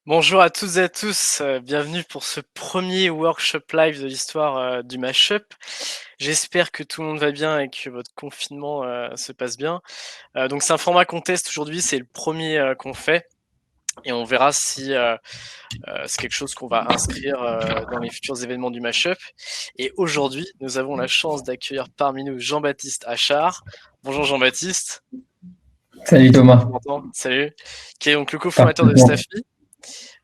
Bonjour à toutes et à tous, bienvenue pour ce premier workshop live de l'histoire du Mashup. J'espère que tout le monde va bien et que votre confinement se passe bien. Donc c'est un format qu'on teste aujourd'hui, c'est le premier qu'on fait et on verra si c'est quelque chose qu'on va inscrire dans les futurs événements du Mashup. Et aujourd'hui, nous avons la chance d'accueillir parmi nous Jean-Baptiste Achard. Bonjour Jean-Baptiste. Salut Tu Thomas. m'entends? Salut. Qui est donc le cofondateur de Parfaitement. Staffy.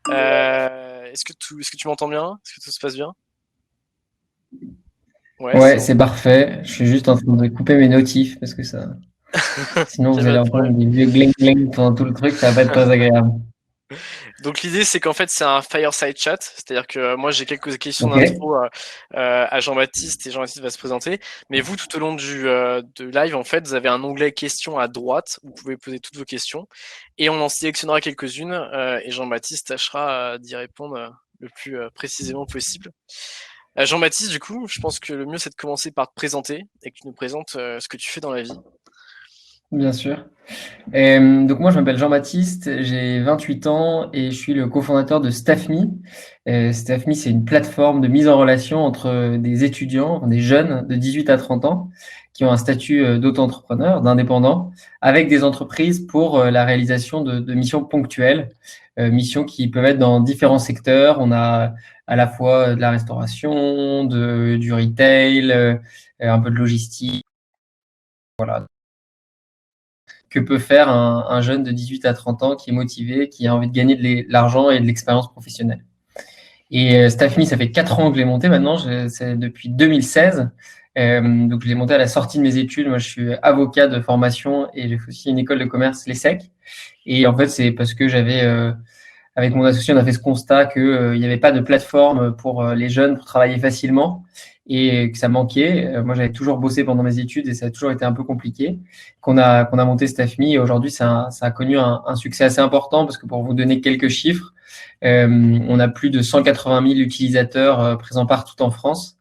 Est-ce que tu m'entends bien? Est-ce que tout se passe bien? Ouais, c'est Ouais, bon. c'est parfait. Je suis juste en train de couper mes notifs parce que ça, sinon Il y a vous pas allez de entendre problème. des vieux gling gling pendant tout le truc, ça va pas être très agréable. Donc l'idée c'est qu'en fait c'est un fireside chat, c'est-à-dire que moi j'ai quelques questions Ok, d'intro à Jean-Baptiste et Jean-Baptiste va se présenter. Mais vous tout au long de live en fait vous avez un onglet questions à droite où vous pouvez poser toutes vos questions et on en sélectionnera quelques-unes et Jean-Baptiste tâchera d'y répondre le plus précisément possible. Jean-Baptiste du coup je pense que le mieux c'est de commencer par te présenter et que tu nous présentes ce que tu fais dans la vie. bien sûr. Donc moi je m'appelle Jean-Baptiste, j'ai 28 ans et je suis le cofondateur de Staffme. Staffme c'est une plateforme de mise en relation entre des étudiants, des jeunes de 18 à 30 ans qui ont un statut d'auto-entrepreneur, d'indépendant, avec des entreprises pour la réalisation de missions ponctuelles, missions qui peuvent être dans différents secteurs. On a à la fois de la restauration, du retail, un peu de logistique, voilà, que peut faire un jeune de 18 à 30 ans qui est motivé, qui a envie de gagner de l'argent et de l'expérience professionnelle. Et Staffme, ça fait 4 ans que je l'ai monté maintenant, c'est depuis 2016. Donc je l'ai monté à la sortie de mes études. Moi, je suis avocat de formation et j'ai fait aussi une école de commerce, l'ESSEC. Et en fait, c'est parce que avec mon associé, on a fait ce constat qu'il n'y avait pas de plateforme pour les jeunes pour travailler facilement et que ça manquait. Moi, j'avais toujours bossé pendant mes études et ça a toujours été un peu compliqué. Qu'on a monté Staffme et aujourd'hui, ça a connu un succès assez important parce que pour vous donner quelques chiffres, on a plus de 180 000 utilisateurs présents partout en France.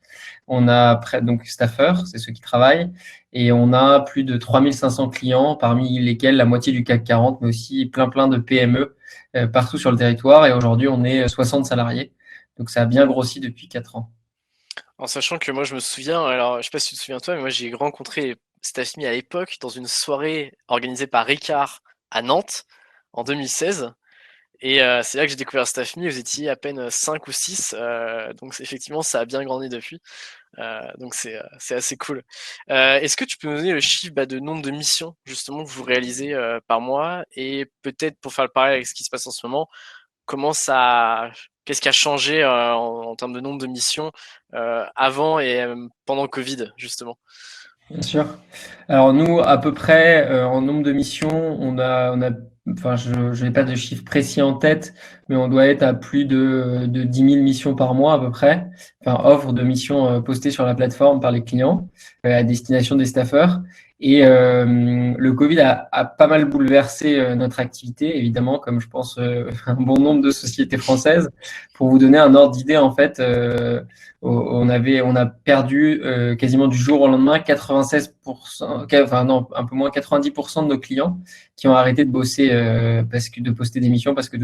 On a donc staffers, c'est ceux qui travaillent, et on a plus de 3500 clients, parmi lesquels la moitié du CAC 40, mais aussi plein de PME partout sur le territoire. Et aujourd'hui, on est 60 salariés. Donc ça a bien grossi depuis 4 ans. En sachant que moi je me souviens, alors je sais pas si tu te souviens toi, mais moi j'ai rencontré Staffmy à l'époque dans une soirée organisée par Ricard à Nantes en 2016. Et c'est là que j'ai découvert Staffmy, vous étiez à peine 5 ou 6, donc effectivement ça a bien grandi depuis. Donc c'est assez cool. Est-ce que tu peux nous donner le chiffre de nombre de missions justement que vous réalisez par mois et peut-être pour faire le parallèle avec ce qui se passe en ce moment, comment ça, qu'est-ce qui a changé en termes de nombre de missions avant et pendant le Covid, justement? Bien sûr. Alors nous, à peu près, en nombre de missions, enfin, je n'ai pas de chiffre précis en tête, mais on doit être à plus de 10 000 missions par mois à peu près, enfin offre de missions postées sur la plateforme par les clients à destination des staffeurs. Et le Covid a pas mal bouleversé notre activité, évidemment, comme je pense un bon nombre de sociétés françaises. Pour vous donner un ordre d'idée, en fait, on a perdu quasiment du jour au lendemain 96%, enfin non, un peu moins 90% de nos clients qui ont arrêté de bosser de poster des missions parce que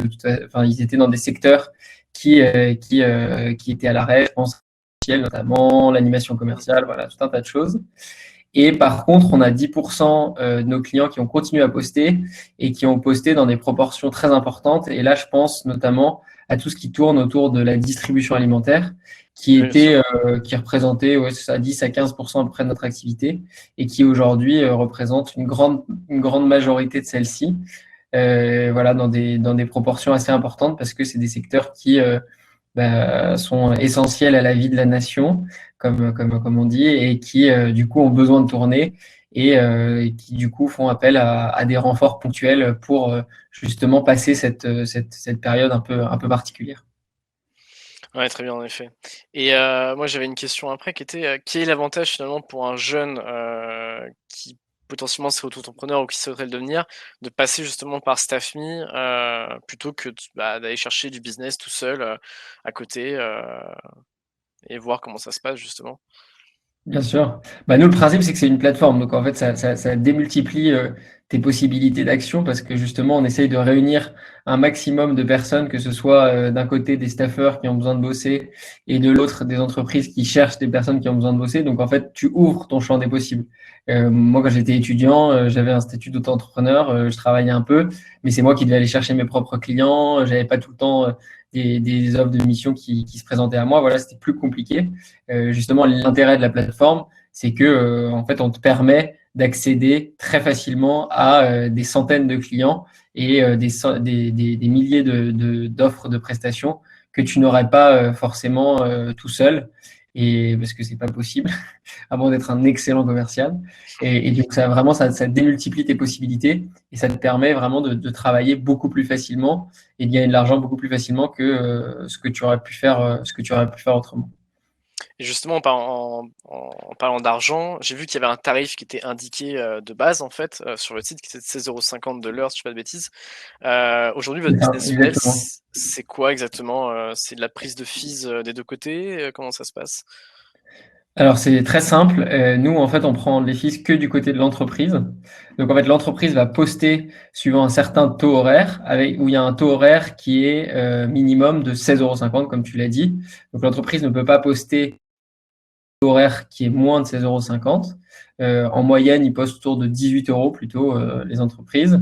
enfin, ils étaient dans des secteurs qui étaient à l'arrêt, je pense notamment l'animation commerciale, voilà, tout un tas de choses. Et par contre, on a 10% de nos clients qui ont continué à poster et qui ont posté dans des proportions très importantes. Et là, je pense notamment à tout ce qui tourne autour de la distribution alimentaire, Oui, bien sûr. qui représentait ouais, c'est ça, 10 à 15% à peu près de notre activité et qui aujourd'hui représente une grande majorité de celle-ci. Voilà, dans des proportions assez importantes parce que c'est des secteurs qui sont essentiels à la vie de la nation, comme on dit, et qui, du coup, ont besoin de tourner et qui, du coup, font appel à des renforts ponctuels pour justement passer cette période un peu particulière. Ouais, très bien, en effet. Et moi, j'avais une question après qui était, quel est l'avantage finalement pour un jeune qui potentiellement serait auto-entrepreneur ou qui souhaiterait le devenir, de passer justement par Staffme plutôt que d'aller chercher du business tout seul à côté et voir comment ça se passe justement. Bien sûr. Bah, nous, le principe, c'est que c'est une plateforme. Donc, en fait, ça démultiplie tes possibilités d'action parce que justement, on essaye de réunir un maximum de personnes, que ce soit d'un côté des staffeurs qui ont besoin de bosser et de l'autre des entreprises qui cherchent des personnes qui ont besoin de bosser. Donc, en fait, tu ouvres ton champ des possibles. Moi, quand j'étais étudiant, j'avais un statut d'auto-entrepreneur, je travaillais un peu, mais c'est moi qui devais aller chercher mes propres clients. J'avais pas tout le temps des offres de mission qui se présentaient à moi. Voilà, c'était plus compliqué. Justement, l'intérêt de la plateforme, c'est que en fait, on te permet d'accéder très facilement à des centaines de clients et des milliers d'offres de prestations que tu n'aurais pas forcément tout seul. Et parce que c'est pas possible, avant d'être un excellent commercial. Et donc, ça démultiplie tes possibilités et ça te permet vraiment de travailler beaucoup plus facilement et de gagner de l'argent beaucoup plus facilement que ce que tu aurais pu faire autrement. Et justement, en parlant d'argent, j'ai vu qu'il y avait un tarif qui était indiqué de base, en fait, sur le site, qui était de 16,50 € de l'heure, si je ne dis pas de bêtises. Aujourd'hui, votre C'est ça, business model, exactement. c'est quoi exactement? C'est de la prise de fees des deux côtés? Comment ça se passe? Alors, c'est très simple. Nous, en fait, on prend les fees que du côté de l'entreprise. Donc, en fait, l'entreprise va poster suivant un certain taux horaire, où il y a un taux horaire qui est minimum de 16,50 €, comme tu l'as dit. Donc, l'entreprise ne peut pas poster un taux horaire qui est moins de 16,50 €. En moyenne, ils postent autour de 18 € plutôt, les entreprises.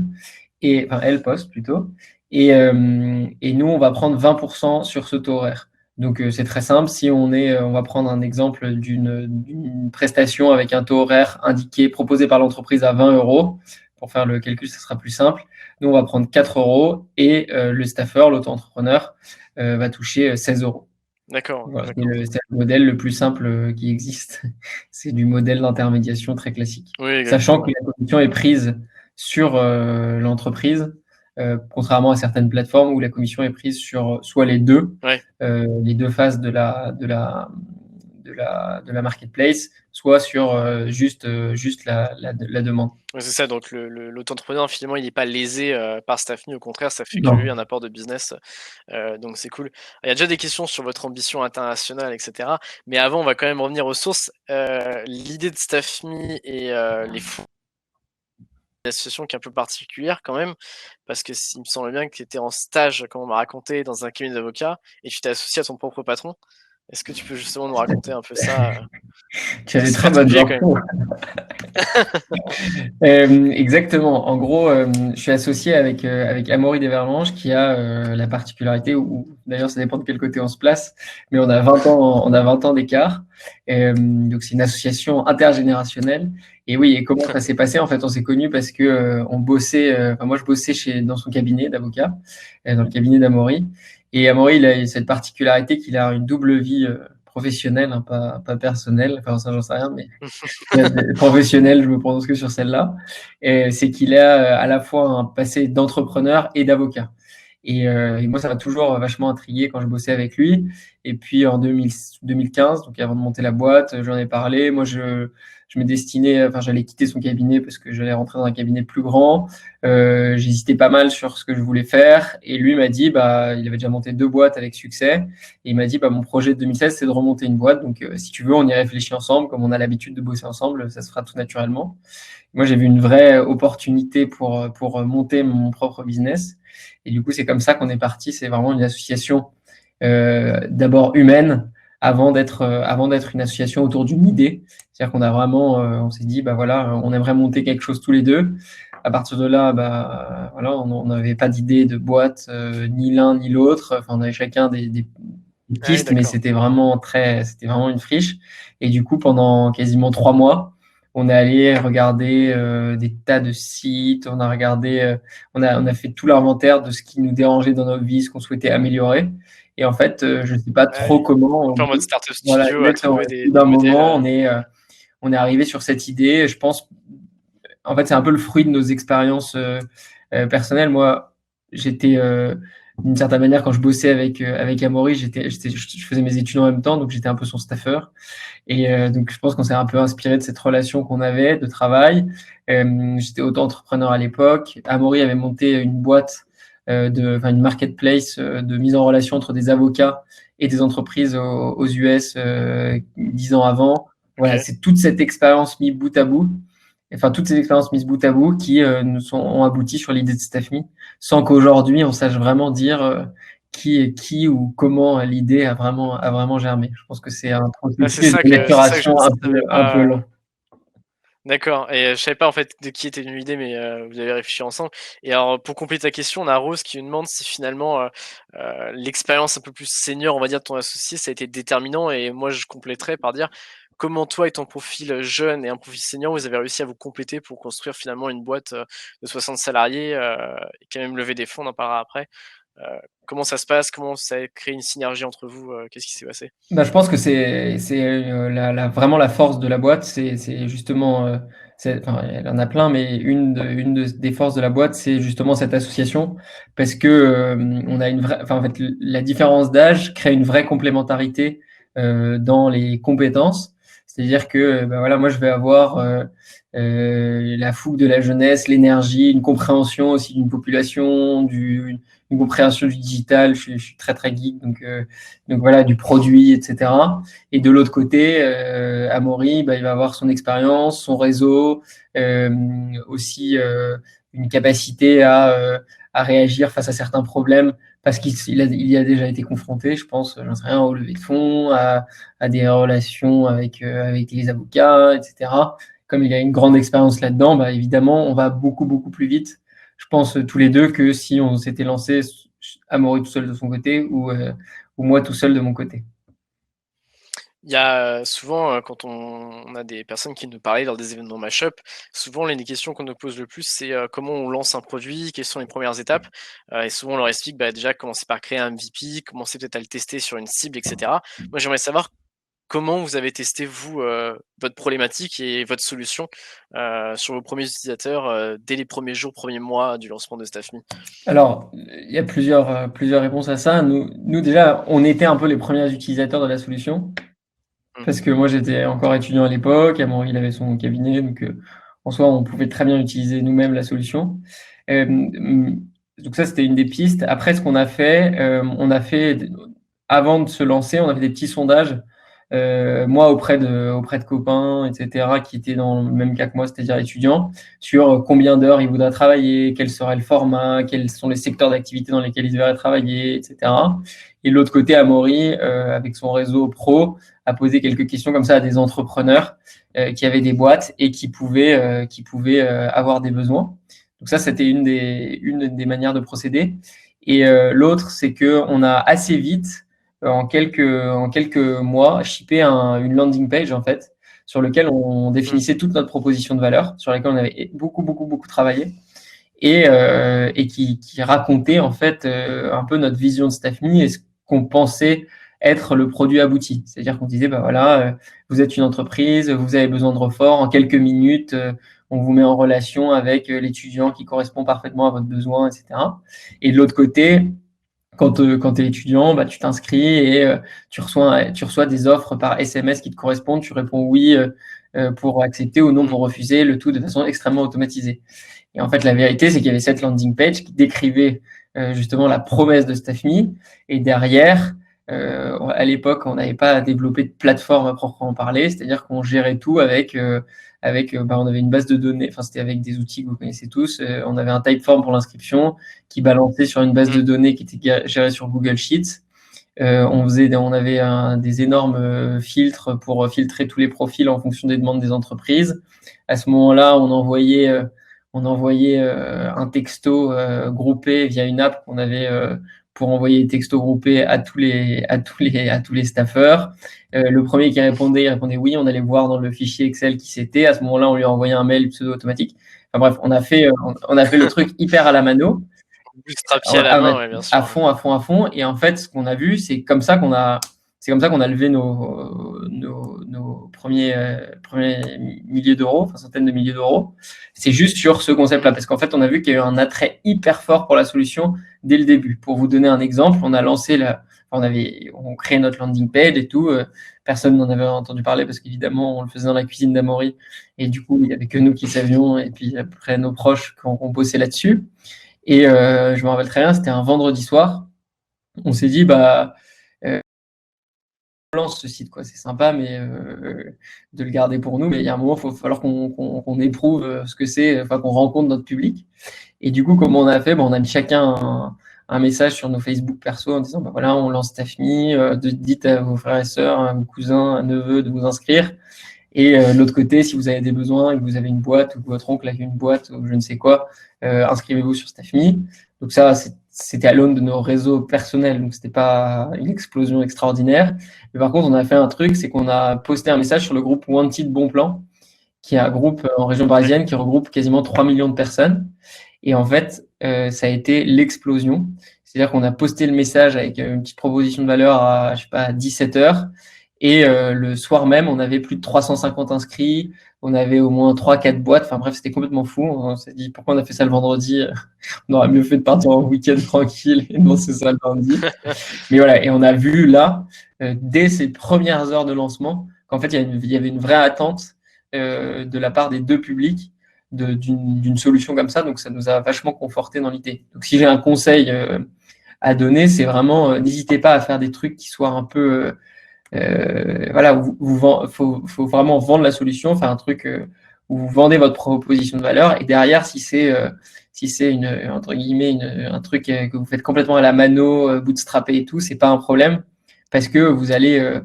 Enfin, elles postent plutôt. Et nous, on va prendre 20% sur ce taux horaire. Donc, c'est très simple. Si on va prendre un exemple d'une prestation avec un taux horaire indiqué, proposé par l'entreprise à 20 €. Pour faire le calcul, ce sera plus simple. Nous, on va prendre 4 € et le staffeur, l'auto-entrepreneur, va toucher 16 €. D'accord, Voilà, d'accord. c'est le modèle le plus simple qui existe. C'est du modèle d'intermédiation très classique. Oui, Sachant exactement. que la commission est prise sur l'entreprise, contrairement à certaines plateformes où la commission est prise sur soit Ouais. les deux phases de la marketplace, soit sur juste la demande. Ouais, c'est ça, donc l'auto-entrepreneur, finalement, il n'est pas lésé par Staffmi, au contraire, ça fait que lui Non. un apport de business, donc c'est cool. Il y a déjà des questions sur votre ambition internationale, etc. Mais avant, on va quand même revenir aux sources. L'idée de Staffmi et les fonds, une association qui est un peu particulière quand même, parce que il me semble bien que tu étais en stage, comme on m'a raconté, dans un cabinet d'avocat, et tu t'es associé à ton propre patron. Est-ce que tu peux justement nous raconter un peu ça? Tu Parce as que des c'est très bonnes particulier quand même. infos. Exactement. En gros, je suis associé avec Amaury Desverlanges qui a la particularité, ou d'ailleurs ça dépend de quel côté on se place, mais on a 20 ans d'écart. Donc c'est une association intergénérationnelle. Et oui, et comment ça s'est passé? En fait, on s'est connus parce que on bossait, enfin moi je bossais dans son cabinet d'avocat, dans le cabinet d'Amaury. Et Amaury, il a cette particularité qu'il a une double vie professionnelle, hein, pas personnelle. Enfin ça j'en sais rien, mais professionnel, je me prononce que sur celle-là. Et c'est qu'il a à la fois un passé d'entrepreneur et d'avocat. Et moi, ça m'a toujours vachement intrigué quand je bossais avec lui. Et puis en 2015, donc avant de monter la boîte, j'en ai parlé. Moi, je me destinais, enfin, j'allais quitter son cabinet parce que j'allais rentrer dans un cabinet plus grand. J'hésitais pas mal sur ce que je voulais faire. Et lui m'a dit, bah, il avait déjà monté 2 boîtes avec succès. Et il m'a dit, bah, mon projet de 2016, c'est de remonter une boîte. Donc, si tu veux, on y réfléchit ensemble. Comme on a l'habitude de bosser ensemble, ça se fera tout naturellement. Moi, j'ai vu une vraie opportunité pour monter mon propre business. Et du coup, c'est comme ça qu'on est parti. C'est vraiment une association d'abord humaine avant d'être une association autour d'une idée. C'est-à-dire qu'on a vraiment, on s'est dit, bah voilà, on aimerait monter quelque chose tous les deux. À partir de là, bah voilà, on n'avait pas d'idée de boîte, ni l'un ni l'autre. Enfin, on avait chacun des Ah oui, pistes, mais d'accord. c'était vraiment une friche. Et du coup, pendant quasiment 3 mois, on est allé regarder des tas de sites, on a fait tout l'inventaire de ce qui nous dérangeait dans notre vie, ce qu'on souhaitait améliorer. Et en fait, je ne sais pas Ah trop oui. comment, Un peu en mode startup voilà, studio à exactement. trouver Au des, bout des d'un modèles. moment, on est arrivé sur cette idée. Je pense, en fait, c'est un peu le fruit de nos expériences personnelles. Moi, j'étais d'une certaine manière quand je bossais avec Amaury, je faisais mes études en même temps, donc j'étais un peu son staffeur. Et donc, je pense qu'on s'est un peu inspiré de cette relation qu'on avait de travail. J'étais auto-entrepreneur à l'époque. Amaury avait monté une boîte, enfin une marketplace de mise en relation entre des avocats et des entreprises aux US 10 ans avant. Voilà, Ok. c'est toute cette expérience mise bout à bout, enfin toutes ces expériences mises bout à bout qui ont abouti sur l'idée de StaffMe, sans qu'aujourd'hui on sache vraiment dire qui est qui ou comment l'idée a vraiment germé. Je pense que c'est un Ah, processus de c'est ça que je maturation savais un peu pas. lent. D'accord. Et je savais pas en fait de qui était venue l'idée, mais vous avez réfléchi ensemble. Et alors, pour compléter ta question, on a Rose qui nous demande si finalement l'expérience un peu plus senior, on va dire, de ton associé, ça a été déterminant. Et moi, je compléterais par dire comment toi et ton profil jeune et un profil senior, vous avez réussi à vous compléter pour construire finalement une boîte de 60 salariés et quand même lever des fonds, on en parlera après. Comment ça se passe? Comment ça a créé une synergie entre vous? Qu'est-ce qui s'est passé? Bah, je pense que c'est vraiment la force de la boîte, c'est justement, enfin, elle en a plein, mais des forces de la boîte, c'est justement cette association, parce que on a une vraie, enfin, en fait, la différence d'âge crée une vraie complémentarité dans les compétences. C'est-à-dire que, bah, voilà, moi, je vais avoir la fougue de la jeunesse, l'énergie, une compréhension aussi d'une population, une compréhension du digital. Je suis très très geek, donc voilà, du produit, etc. Et de l'autre côté, Amaury, bah, il va avoir son expérience, son réseau, euh, aussi une capacité à réagir face à certains problèmes parce il y a déjà été confronté, je pense, j'en sais rien, au levée de fonds, à des relations avec les avocats, etc. Comme il a une grande expérience là-dedans, bah, évidemment, on va beaucoup, beaucoup plus vite, je pense, tous les deux, que si on s'était lancé Amaury tout seul de son côté ou moi tout seul de mon côté. Il y a souvent, quand on a des personnes qui nous parlaient lors des événements Mashup, souvent les questions qu'on nous pose le plus, c'est comment on lance un produit, quelles sont les premières étapes. Et souvent on leur explique bah, déjà commencer par créer un MVP, commencer peut-être à le tester sur une cible, etc. Moi j'aimerais savoir comment vous avez testé vous votre problématique et votre solution sur vos premiers utilisateurs dès les premiers jours, premiers mois du lancement de StaffMe. Alors, il y a plusieurs réponses à ça. Nous, déjà, on était un peu les premiers utilisateurs de la solution Mm. parce que moi, j'étais encore étudiant à l'époque. Amaury, il avait son cabinet. Donc, en soi, on pouvait très bien utiliser nous-mêmes la solution. Euh, donc, ça, c'était une des pistes. Après, ce qu'on a fait, avant de se lancer, on a fait des petits sondages. Moi, auprès de copains, etc., qui étaient dans le même cas que moi, c'est-à-dire étudiants, sur combien d'heures ils voudraient travailler, quel serait le format, quels sont les secteurs d'activité dans lesquels ils devraient travailler, etc. Et de l'autre côté, Amaury, avec son réseau pro, a posé quelques questions comme ça à des entrepreneurs qui avaient des boîtes et qui pouvaient avoir des besoins. Donc ça, c'était une des manières de procéder. Et l'autre, c'est que on a assez vite, en quelques mois, shippé une landing page en fait, sur lequel on Mm. définissait toute notre proposition de valeur, sur laquelle on avait beaucoup, beaucoup, beaucoup travaillé et qui racontait en fait un peu notre vision de StaffMe et ce qu'on pensait être le produit abouti. C'est-à-dire qu'on disait, bah voilà, vous êtes une entreprise, vous avez besoin de renfort, en quelques minutes, on vous met en relation avec l'étudiant qui correspond parfaitement à votre besoin, etc. Et de l'autre côté, quand tu es étudiant, bah, tu t'inscris et tu reçois des offres par SMS qui te correspondent. Tu réponds oui pour accepter ou non Mm. pour refuser, le tout de façon extrêmement automatisée. Et en fait, la vérité, c'est qu'il y avait cette landing page qui décrivait justement la promesse de StaffMe. Et derrière, à l'époque, on n'avait pas développé de plateforme à proprement parler, c'est-à-dire qu'on gérait tout on avait une base de données, enfin c'était avec des outils que vous connaissez tous. On avait un Typeform pour l'inscription qui balançait sur une base Mm. de données qui était gérée sur Google Sheets. On avait des énormes filtres pour filtrer tous les profils en fonction des demandes des entreprises. À ce moment-là, on envoyait un texto groupé via une app qu'on avait pour envoyer des textos groupés à tous les staffeurs. Le premier qui répondait, il répondait oui. On allait voir dans le fichier Excel qui c'était. À ce moment-là, on lui a envoyé un mail pseudo-automatique. Enfin bref, on a fait le truc hyper à la mano. Bootstrappier à la main, ouais, bien À sûr. fond, à fond, à fond. Et en fait, ce qu'on a vu, c'est comme ça qu'on a levé nos premiers milliers d'euros, enfin centaines de milliers d'euros. C'est juste sur ce concept-là, Mm. parce qu'en fait, on a vu qu'il y a eu un attrait hyper fort pour la solution dès le début. Pour vous donner un exemple, on créé notre landing page et tout. Personne n'en avait entendu parler parce qu'évidemment, on le faisait dans la cuisine d'Amaury. Et du coup, il n'y avait que nous qui savions, et puis après nos proches qui ont bossé là-dessus. Et je me rappelle très bien, c'était un vendredi soir. On s'est dit, bah, lance ce site, quoi. C'est sympa, mais de le garder pour nous. Mais il y a un moment, il va falloir qu'on éprouve ce que c'est, enfin qu'on rencontre notre public. Et du coup, comment on a fait? On a mis chacun un message sur nos Facebook perso en disant, voilà, on lance Staffme, dites à vos frères et sœurs, à vos cousins, à neveux de vous inscrire. Et de l'autre côté, si vous avez des besoins et que vous avez une boîte ou que votre oncle a une boîte ou je ne sais quoi, inscrivez-vous sur Staffme. Donc ça, c'était à l'aune de nos réseaux personnels, donc c'était pas une explosion extraordinaire. Mais par contre, on a fait un truc, c'est qu'on a posté un message sur le groupe Wanted Bon Plan, qui est un groupe en région parisienne qui regroupe quasiment 3 millions de personnes. Et en fait, ça a été l'explosion. C'est-à-dire qu'on a posté le message avec une petite proposition de valeur à, je sais pas, à 17 heures. Et le soir même, on avait plus de 350 inscrits. On avait au moins 3-4 boîtes. Enfin bref, c'était complètement fou. On s'est dit, pourquoi on a fait ça le vendredi? On aurait mieux fait de partir en week-end tranquille et non, c'est ça le lundi. Mais voilà, et on a vu là, dès ces premières heures de lancement, qu'en fait, il y avait une vraie attente de la part des deux publics d'une solution comme ça. Donc, ça nous a vachement conforté dans l'idée. Donc, si j'ai un conseil à donner, c'est vraiment, n'hésitez pas à faire des trucs qui soient un peu, voilà, faut vraiment vendre la solution, faire un truc où vous vendez votre proposition de valeur. Et derrière, si c'est entre guillemets un truc que vous faites complètement à la mano, bootstrappé et tout, c'est pas un problème parce que vous allez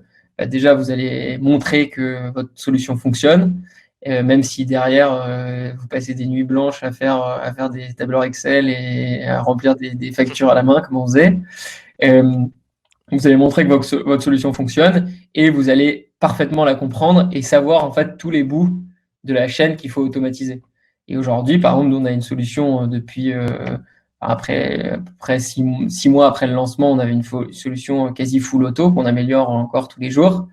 déjà vous allez montrer que votre solution fonctionne, même si derrière vous passez des nuits blanches à faire des tableurs Excel et à remplir des factures à la main comme on faisait. Vous allez montrer que votre solution fonctionne et vous allez parfaitement la comprendre et savoir en fait tous les bouts de la chaîne qu'il faut automatiser. Et aujourd'hui, par exemple, nous, on a une solution depuis après à peu près 6 mois après le lancement, on avait une solution quasi full auto qu'on améliore encore tous les jours.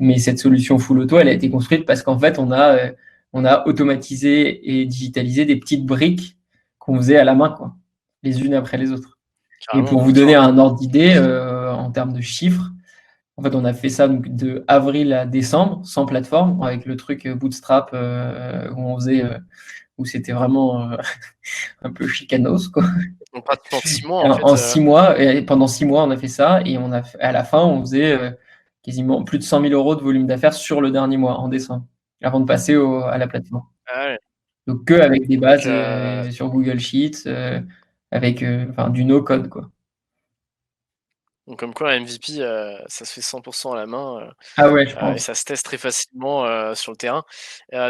Mais cette solution full auto, elle a été construite parce qu'en fait, on a automatisé et digitalisé des petites briques qu'on faisait à la main, quoi, les unes après les autres. Et pour vous donner un ordre d'idée en termes de chiffres, en fait, on a fait ça donc, de avril à décembre sans plateforme avec le truc Bootstrap où c'était vraiment un peu chicanos, quoi. Donc pratiquement 6 mois en fait. En 6 mois, et pendant 6 mois, on a fait ça et à la fin, on faisait quasiment plus de 100 000 euros de volume d'affaires sur le dernier mois en décembre, avant de passer à la plateforme. Ah ouais. Donc que avec des bases sur Google Sheets, avec du no-code, quoi. Donc comme quoi, MVP, ça se fait 100% à la main. Ah ouais, je Et pense. ça se teste très facilement sur le terrain.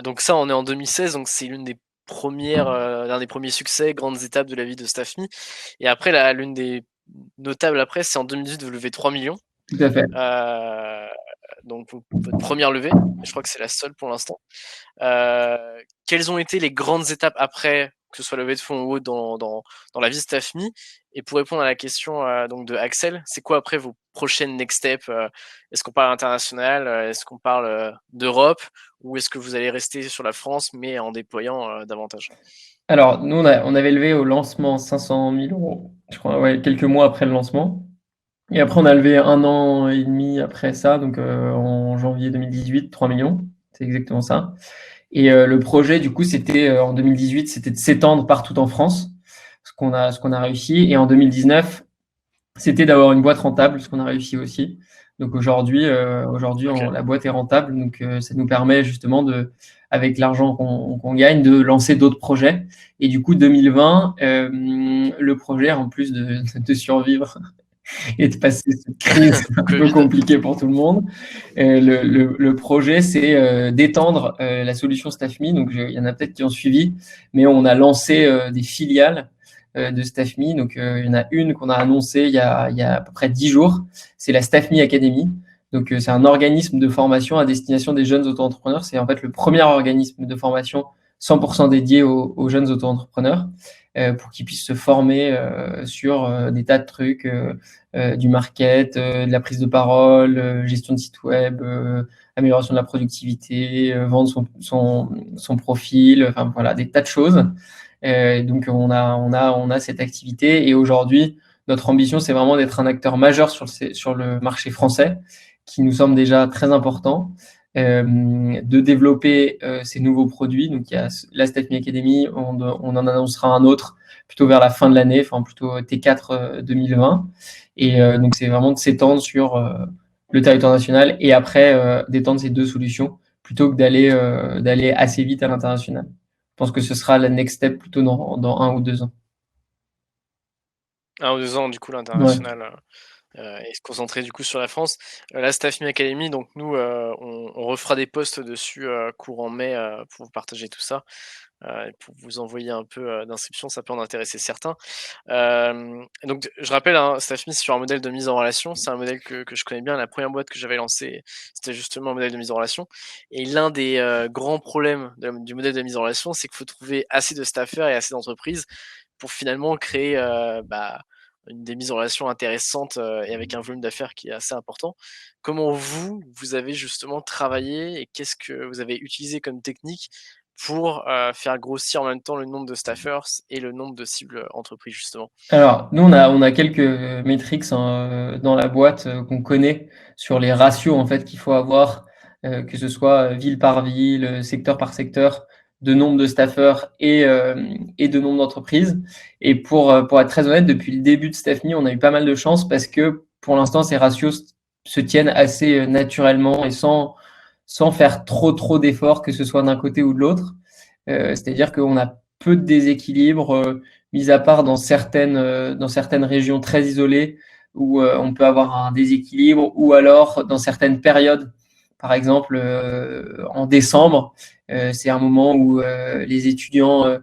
Donc ça, on est en 2016, donc c'est l'un des premiers succès, grandes étapes de la vie de Staffme. Et après, l'une des notables après, c'est en 2018, vous levez 3 millions. Tout à fait. Donc votre première levée, je crois que c'est la seule pour l'instant. Quelles ont été les grandes étapes après, que ce soit levée de fonds ou autre, dans la vie de Staffme? Et pour répondre à la question donc de Axel, c'est quoi après vos prochaines next steps? Est-ce qu'on parle international? Est-ce qu'on parle d'Europe? Ou est-ce que vous allez rester sur la France, mais en déployant davantage? Alors, nous, on avait levé au lancement 500 000 euros, je crois, ouais, quelques mois après le lancement. Et après, on a levé 1 an et demi après ça, donc en janvier 2018, 3 millions. C'est exactement ça. Et le projet, du coup, c'était en 2018, c'était de s'étendre partout en France, ce qu'on a réussi. Et en 2019, c'était d'avoir une boîte rentable, ce qu'on a réussi aussi. Donc aujourd'hui, Ok. la boîte est rentable, donc ça nous permet justement avec l'argent qu'on gagne, de lancer d'autres projets. Et du coup, 2020, le projet, en plus de survivre et de passer cette crise un peu Covid. compliquée pour tout le monde, le projet, c'est d'étendre la solution Staffme. Donc il y en a peut-être qui ont suivi, mais on a lancé des filiales de Staffme. Donc, il y en a une qu'on a annoncée il y a à peu près 10 jours. C'est la Staffme Academy. Donc, c'est un organisme de formation à destination des jeunes auto-entrepreneurs. C'est en fait le premier organisme de formation 100% dédié aux jeunes auto-entrepreneurs pour qu'ils puissent se former sur des tas de trucs, du market, de la prise de parole, gestion de site web, amélioration de la productivité, vendre son profil, enfin voilà, des tas de choses. Donc on a cette activité et aujourd'hui notre ambition c'est vraiment d'être un acteur majeur sur le marché français qui nous semble déjà très important, de développer ces nouveaux produits. Donc il y a la Staffme Academy, on en annoncera un autre plutôt vers la fin de l'année, enfin plutôt T4 2020 et donc c'est vraiment de s'étendre sur le territoire national et après d'étendre ces deux solutions plutôt que d'aller assez vite à l'international. Je pense que ce sera la next step plutôt dans 1 ou 2 ans. 1 ou 2 ans, du coup, Ouais. l'international, et se concentrer, du coup, sur la France. La Staff Me Academy, donc nous, on refera des posts dessus, courant mai, pour vous partager tout ça, et pour vous envoyer un peu, d'inscriptions, ça peut en intéresser certains. Donc je rappelle, hein, Staffme sur un modèle de mise en relation, c'est un modèle que je connais bien. La première boîte que j'avais lancée, c'était justement un modèle de mise en relation. Et l'un des grands problèmes du modèle de mise en relation, c'est qu'il faut trouver assez de staffers et assez d'entreprises pour finalement créer une des mises en relation intéressantes et avec un volume d'affaires qui est assez important. Comment vous avez justement travaillé et qu'est-ce que vous avez utilisé comme technique pour faire grossir en même temps le nombre de staffers et le nombre de cibles entreprises, justement? Alors, nous, on a quelques métriques dans la boîte qu'on connaît sur les ratios en fait qu'il faut avoir, que ce soit ville par ville, secteur par secteur, de nombre de staffers et de nombre d'entreprises. Et pour être très honnête, depuis le début de Staffme, on a eu pas mal de chance parce que pour l'instant, ces ratios se tiennent assez naturellement et sans faire trop d'efforts, que ce soit d'un côté ou de l'autre. C'est-à-dire qu'on a peu de déséquilibre, mis à part dans certaines régions très isolées où on peut avoir un déséquilibre, ou alors dans certaines périodes. Par exemple, en décembre, c'est un moment où les étudiants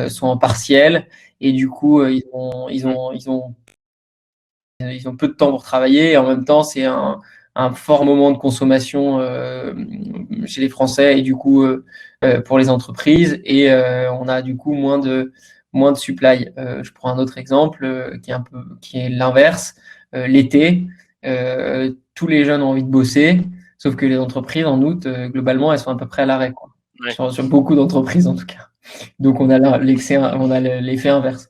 sont en partiel et du coup, ils ont peu de temps pour travailler. Et en même temps, c'est un fort moment de consommation chez les Français et du coup pour les entreprises. Et on a du coup moins de supply. Je prends un autre exemple qui est l'inverse. L'été, tous les jeunes ont envie de bosser, sauf que les entreprises en août, globalement, elles sont à peu près à l'arrêt, quoi. Ouais. Sur beaucoup d'entreprises en tout cas. Donc on a l'effet inverse.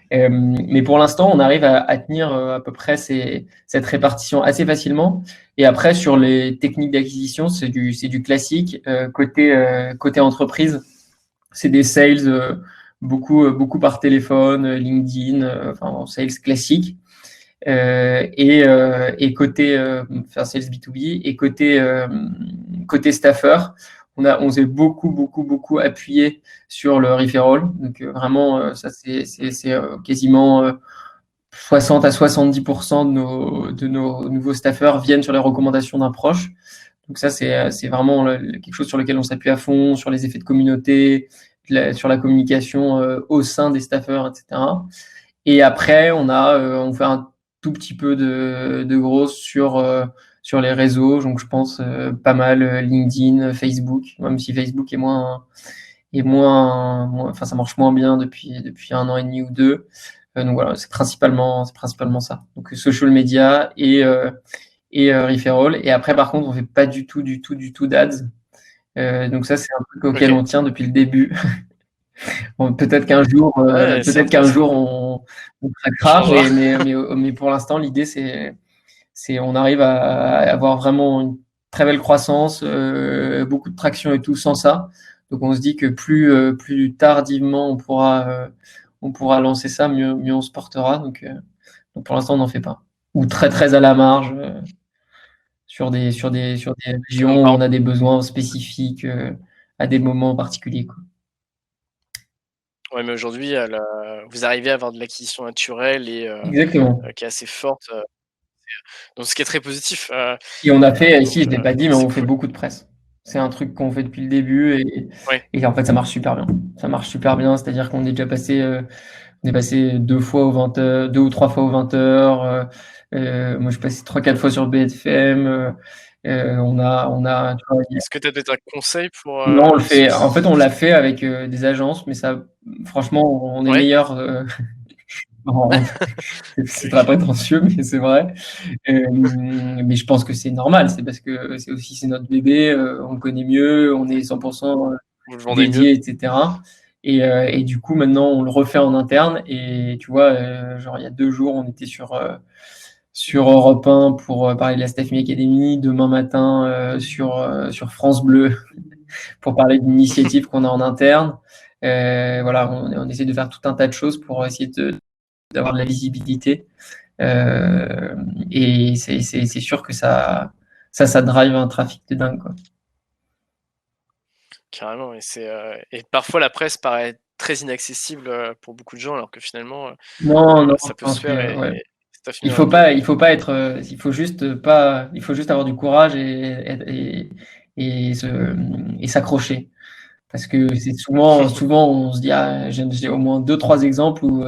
Mais pour l'instant, on arrive à tenir à peu près cette répartition assez facilement. Et après, sur les techniques d'acquisition, c'est du classique. Côté entreprise, c'est des sales beaucoup par téléphone, LinkedIn, enfin sales classique. Et côté faire sales B2B et côté staffer, on s'est beaucoup appuyé sur le referral. Donc vraiment, ça c'est quasiment 60 à 70% de nos nouveaux staffers viennent sur les recommandations d'un proche. Donc ça c'est vraiment quelque chose sur lequel on s'appuie à fond, sur les effets de communauté, sur la communication au sein des staffers, etc. Et après, on fait un tout petit peu de gros sur les réseaux. Donc, je pense pas mal LinkedIn, Facebook, même si Facebook enfin, ça marche moins bien depuis 1 an et demi ou 2. Donc voilà, c'est principalement ça. Donc social media et referral. Et après, par contre, on fait pas du tout d'ads. Donc ça, c'est un truc auquel Ok. on tient depuis le début. Bon, peut-être qu'un jour, Ouais, c'est intéressant. on On craquera, changera. mais pour l'instant, l'idée, on arrive à avoir vraiment une très belle croissance, beaucoup de traction et tout sans ça. Donc, on se dit que plus tardivement on pourra lancer ça, mieux on se portera. Donc pour l'instant, on n'en fait pas. Ou très à la marge, sur des régions où Bah, on a des besoins spécifiques, à des moments particuliers, quoi. ouais, mais aujourd'hui, vous arrivez à avoir de l'acquisition naturelle et Exactement. qui est assez forte, donc ce qui est très positif. Et on a fait, ici, Donc je ne l'ai pas dit, mais c'est on fait cool. beaucoup de presse. C'est un truc qu'on fait depuis le début Ouais. et en fait, ça marche super bien. Ça marche super bien, c'est-à-dire qu'on est déjà passé, on est passé 2 fois aux 20h, 2 ou 3 fois aux 20h. Moi, je suis passé 3, 4 fois sur BFM. Tu vois, Est-ce que tu as peut-être un conseil pour, non, on le ceux fait. En fait, on qui l'a fait avec des agences, mais ça, franchement, on est ouais? meilleur. C'est OK. très prétentieux, mais c'est vrai. Mais je pense que c'est normal, c'est parce que c'est notre bébé, on le connaît mieux, on est 100% Vous le vendez mieux? dédié, etc. Et du coup, maintenant, on le refait en interne. Et tu vois, genre il y a 2 jours, on était sur Europe 1 pour parler de la Staff Me Academy. Demain matin, sur France Bleu pour parler d'une initiative qu'on a en interne. Voilà, on essaie de faire tout un tas de choses pour essayer de d'avoir de la visibilité. Et c'est sûr que ça drive un trafic de dingue, quoi. Carrément, et parfois la presse paraît très inaccessible pour beaucoup de gens, alors que finalement Non, non, ça je peut se pense faire que ouais. et ça finit dans la pub. Il faut pas être, il faut juste avoir du courage et s'accrocher. Parce que c'est souvent on se dit, ah, j'ai au moins 2-3 exemples où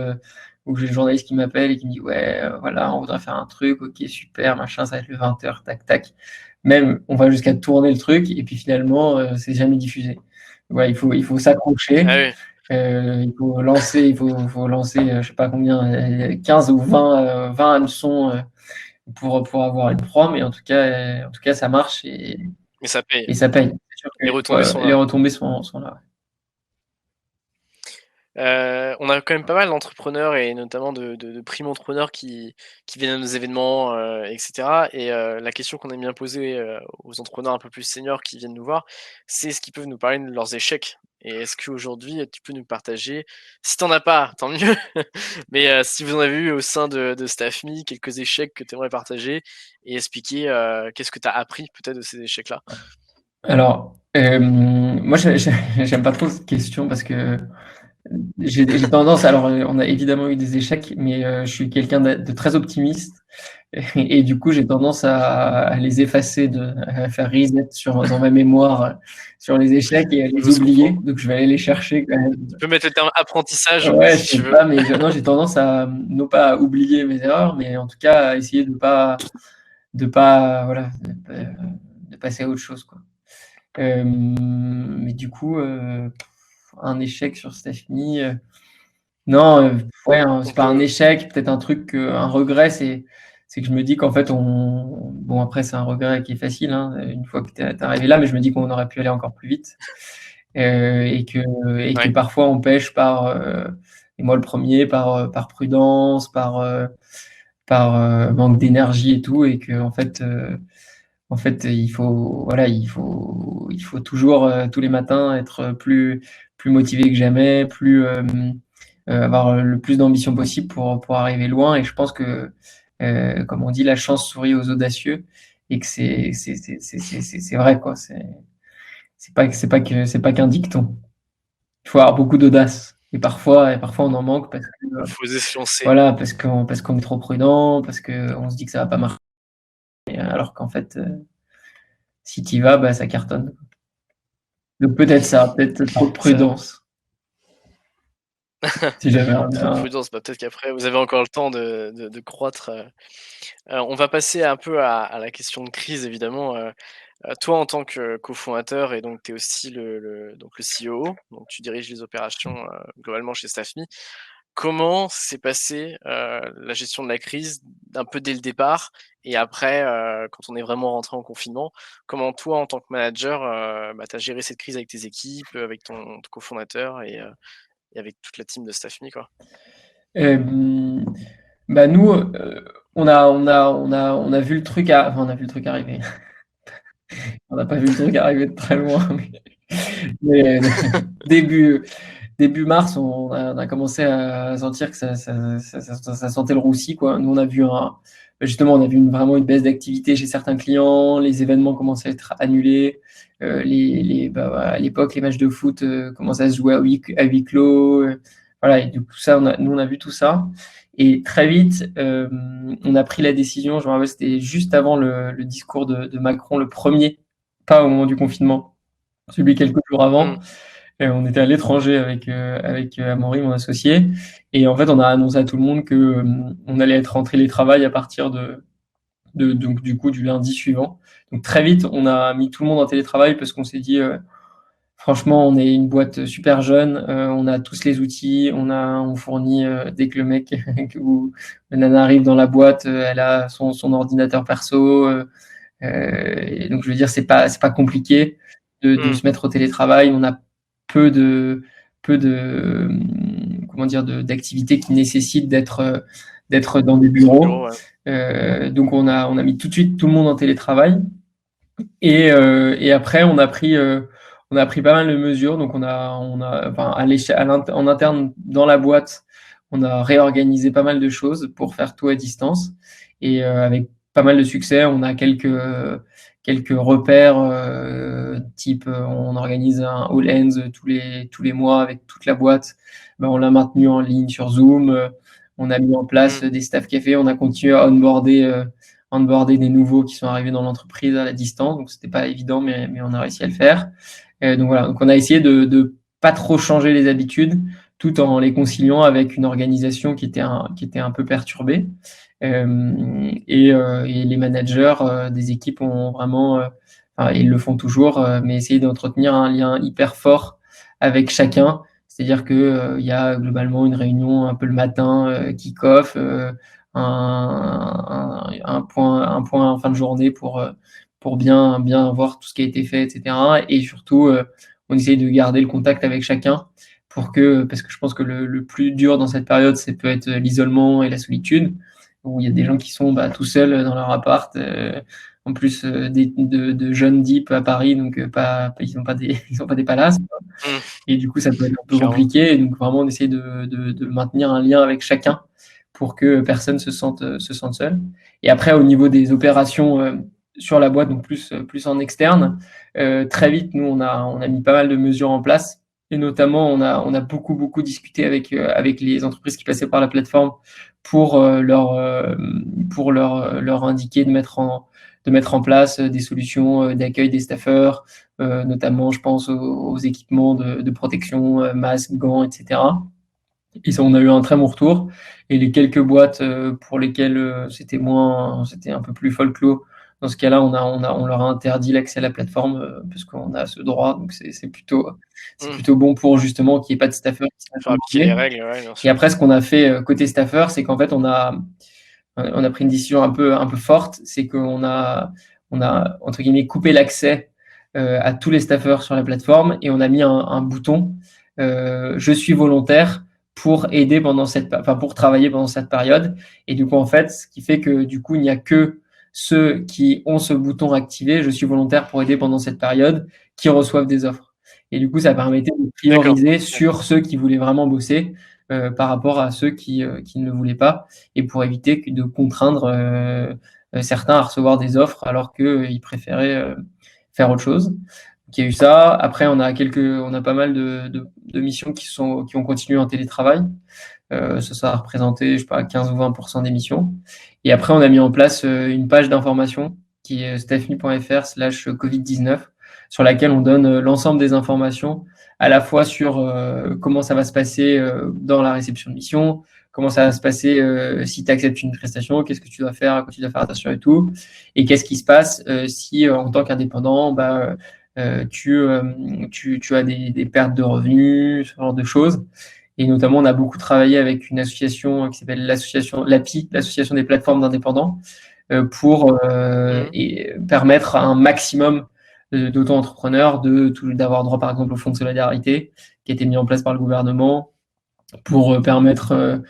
j'ai le journaliste qui m'appelle et qui me dit, ouais, voilà, on voudrait faire un truc, ok, super, machin, ça va être le 20h, tac, tac. Même, on va jusqu'à tourner le truc et puis finalement, c'est jamais diffusé. Ouais, il faut s'accrocher. Ah oui, Faut lancer, je sais pas combien, 15 ou 20 hameçons pour avoir une proie, mais en tout cas, ça marche mais ça paye. et ça paye. C'est sûr que Les retombées sont les là. retombées sont là. On a quand même pas mal d'entrepreneurs et notamment de primo-entrepreneurs qui viennent à nos événements, et cetera, et la question qu'on aime bien poser, aux entrepreneurs un peu plus seniors qui viennent nous voir, c'est est-ce qu'ils peuvent nous parler de leurs échecs? Et est-ce qu'aujourd'hui, tu peux nous partager, si tu en as pas, tant mieux, mais si vous en avez eu au sein de StaffMe, quelques échecs que tu aimerais partager et expliquer, qu'est-ce que tu as appris peut-être de ces échecs-là? Alors, moi, j'aime pas trop cette question parce que j'ai tendance, alors on a évidemment eu des échecs, mais je suis quelqu'un de très optimiste et du coup j'ai tendance à les effacer, à faire reset dans ma mémoire sur les échecs et à Ça les peut se oublier. comprendre. Donc je vais aller les chercher quand même. Tu peux mettre le terme apprentissage Ouais, je si tu sais veux. pas, mais non, j'ai tendance à non pas à oublier mes erreurs, mais en tout cas à essayer de pas voilà, de passer à autre chose, quoi. Mais du coup, un échec sur Stephanie, non, ouais, hein, On c'est pas un peut échec, peut-être un truc, un regret, c'est que je me dis qu'en fait, bon, après, c'est un regret qui est facile, hein, une fois que tu es arrivé là, mais je me dis qu'on aurait pu aller encore plus vite. Et que ouais. parfois on pêche et moi le premier, par prudence, par manque d'énergie et tout, et que en fait, il faut, voilà, il faut toujours, tous les matins, être plus motivé que jamais, avoir le plus d'ambition possible pour arriver loin. Et je pense que, comme on dit, la chance sourit aux audacieux, et que c'est vrai, quoi. C'est pas qu'un dicton. Il faut avoir beaucoup d'audace. Et parfois, on en manque Faut oser se lancer. voilà, parce qu'on est trop prudent, parce qu'on se dit que ça va pas marcher, alors qu'en fait, si tu y vas, bah, ça cartonne. Donc peut-être ça, peut-être trop de Ça prudence. Si j'avais Trop de prudence, bah, peut-être qu'après vous avez encore le temps de croître, on va passer un peu à la question de crise évidemment, toi en tant que cofondateur et donc tu es aussi le COO, donc tu diriges les opérations, globalement chez Staffme. Comment s'est passée, la gestion de la crise un peu dès le départ et après, quand on est vraiment rentré en confinement? Comment toi, en tant que manager, bah, tu as géré cette crise avec tes équipes, avec ton cofondateur et avec toute la team de Staffme, quoi? Hem, Bah, nous, on a vu le truc enfin, on a vu le truc arriver. On n'a pas vu le truc arriver de très loin, mais début début mars, on a commencé à sentir que ça sentait le roussi, quoi. Nous, justement, on a vu vraiment une baisse d'activité chez certains clients, les événements commençaient à être annulés, à l'époque, les matchs de foot commençaient à se jouer à huis clos. Voilà, et du coup, nous, on a vu tout ça. Et très vite, on a pris la décision, je me rappelle, c'était juste avant le discours de Macron, le premier, pas au moment du confinement, celui quelques jours avant. Mmh. On était à l'étranger avec Amaury, mon associé, et en fait, on a annoncé à tout le monde que on allait être en télétravail à partir donc du coup du lundi suivant. Donc très vite, on a mis tout le monde en télétravail parce qu'on s'est dit, franchement, on est une boîte super jeune, on a tous les outils, on fournit dès que le mec ou la nana arrive dans la boîte, elle a son ordinateur perso. Et donc je veux dire, c'est pas compliqué de Mmh. se mettre au télétravail. On a peu de comment dire, d'activités qui nécessitent d'être dans des Sur le bureaux. bureau, ouais. Donc on a mis tout de suite tout le monde en télétravail, et après on a pris pas mal de mesures. Donc enfin, en interne dans la boîte, on a réorganisé pas mal de choses pour faire tout à distance et avec pas mal de succès. On a quelques repères, type on organise un All Hands tous les mois avec toute la boîte. Ben, on l'a maintenu en ligne sur Zoom. On a mis en place des staff cafés. On a continué à onboarder des nouveaux qui sont arrivés dans l'entreprise à la distance. Donc c'était pas évident, mais on a réussi à le faire. Donc voilà. Donc on a essayé de pas trop changer les habitudes, tout en les conciliant avec une organisation qui était un peu perturbée. Et les managers des équipes ont vraiment, enfin, ils le font toujours, mais essayer d'entretenir un lien hyper fort avec chacun. C'est-à-dire que il y a globalement une réunion un peu le matin, kick-off, un point en fin de journée pour bien voir tout ce qui a été fait, etc. Et surtout, on essaye de garder le contact avec chacun parce que je pense que le plus dur dans cette période, c'est peut être l'isolement et la solitude, où il y a des gens qui sont tout seuls dans leur appart, en plus de jeunes deep à Paris, donc ils n'ont pas des palaces, et du coup ça peut être un peu Clairement. compliqué. Et donc vraiment on essaie de maintenir un lien avec chacun pour que personne se sente seul. Et après au niveau des opérations sur la boîte, donc plus en externe, très vite nous on a mis pas mal de mesures en place. Et notamment, on a beaucoup discuté avec les entreprises qui passaient par la plateforme pour leur indiquer de mettre en place des solutions d'accueil des staffeurs, notamment, je pense, aux équipements de protection, masques, gants, etc. Et ça, on a eu un très bon retour. Et les quelques boîtes pour lesquelles c'était un peu plus folklore, dans ce cas-là, on leur a interdit l'accès à la plateforme parce qu'on a ce droit. Donc c'est plutôt bon pour justement qu'il n'y ait pas de staffeurs qui Faire soient appliquer les débordés. règles, ouais, bien Et sûr. après, ce qu'on a fait côté staffeur, c'est qu'en fait, on a pris une décision un peu forte, c'est qu'on a entre guillemets coupé l'accès à tous les staffeurs sur la plateforme, et on a mis un bouton je suis volontaire pour aider pour travailler pendant cette période. Et du coup, en fait, ce qui fait que du coup, il n'y a que ceux qui ont ce bouton activé, je suis volontaire pour aider pendant cette période, qui reçoivent des offres. Et du coup, ça permettait de D'accord. prioriser sur ceux qui voulaient vraiment bosser par rapport à ceux qui ne le voulaient pas, et pour éviter de contraindre certains à recevoir des offres alors qu'ils préféraient faire autre chose. Donc, il y a eu ça. Après, on a pas mal de missions qui ont continué en télétravail. Ça a représenté, je sais pas, 15 ou 20% des missions. Et après, on a mis en place une page d'information qui est staffme.fr/Covid-19, sur laquelle on donne l'ensemble des informations, à la fois sur comment ça va se passer dans la réception de mission, comment ça va se passer si tu acceptes une prestation, qu'est-ce que tu dois faire, à quoi tu dois faire attention et tout, et qu'est-ce qui se passe si en tant qu'indépendant, tu as des pertes de revenus, ce genre de choses. Et notamment, on a beaucoup travaillé avec une association qui s'appelle l'API, l'Association des plateformes d'indépendants, pour permettre à un maximum d'auto-entrepreneurs d'avoir droit, par exemple, au fonds de solidarité qui a été mis en place par le gouvernement pour permettre. Là,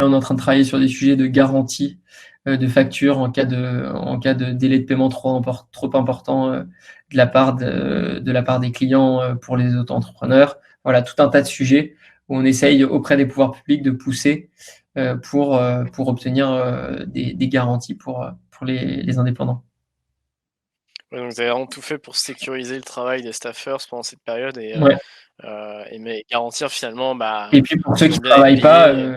on est en train de travailler sur des sujets de garantie de facture en cas de délai de paiement trop important de la part des clients pour les auto-entrepreneurs. Voilà, tout un tas de sujets où on essaye auprès des pouvoirs publics de pousser pour obtenir des garanties pour les indépendants. Ouais, donc vous avez vraiment tout fait pour sécuriser le travail des staffers pendant cette période Ouais. mais garantir finalement Et puis pour ceux qu'ils qui vont bien être travaillent pas, payés.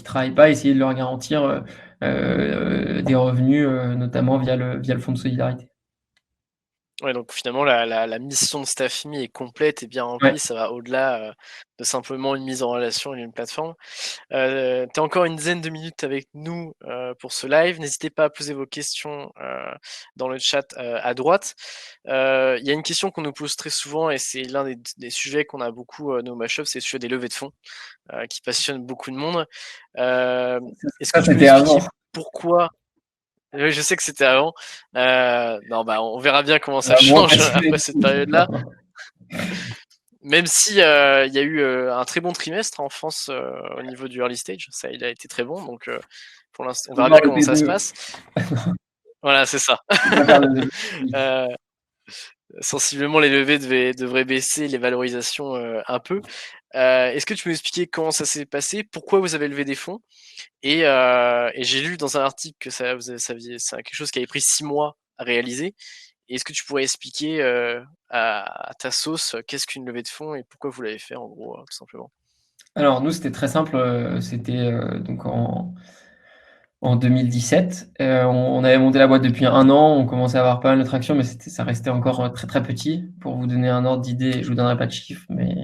travaillent pas, essayer de leur garantir des revenus, notamment via le fonds de solidarité. Ouais, donc finalement la mission de Staffme est complète et bien Ouais. remplie, ça va au-delà de simplement une mise en relation et une plateforme. Tu as encore une dizaine de minutes avec nous pour ce live. N'hésitez pas à poser vos questions dans le chat à droite. Il y a une question qu'on nous pose très souvent et c'est l'un des sujets qu'on a beaucoup nous au Mashup, c'est le sujet des levées de fonds qui passionne beaucoup de monde. Est-ce que Ça, tu peux nous c'était avant. expliquer pourquoi? Oui, je sais que c'était avant. Non, on verra bien comment ça Moins change passionné. après cette période-là. Même si il y a eu un très bon trimestre en France au niveau du early stage, ça il a été très bon, donc pour l'instant on verra Toujours bien le comment ça se V2. passe. Voilà, c'est ça. Je préfère le V2. Euh, Sensiblement les levées devraient baisser, les valorisations un peu. Est-ce que tu peux m'expliquer comment ça s'est passé? Pourquoi vous avez levé des fonds? Et j'ai lu dans un article que c'est quelque chose qui avait pris 6 mois à réaliser. Est-ce que tu pourrais expliquer à ta sauce qu'est-ce qu'une levée de fonds et pourquoi vous l'avez fait en gros, tout simplement? Alors nous, c'était très simple. C'était donc en 2017. On avait monté la boîte depuis 1 an. On commençait à avoir pas mal de traction, mais ça restait encore très très petit. Pour vous donner un ordre d'idée, je vous donnerai pas de chiffres, mais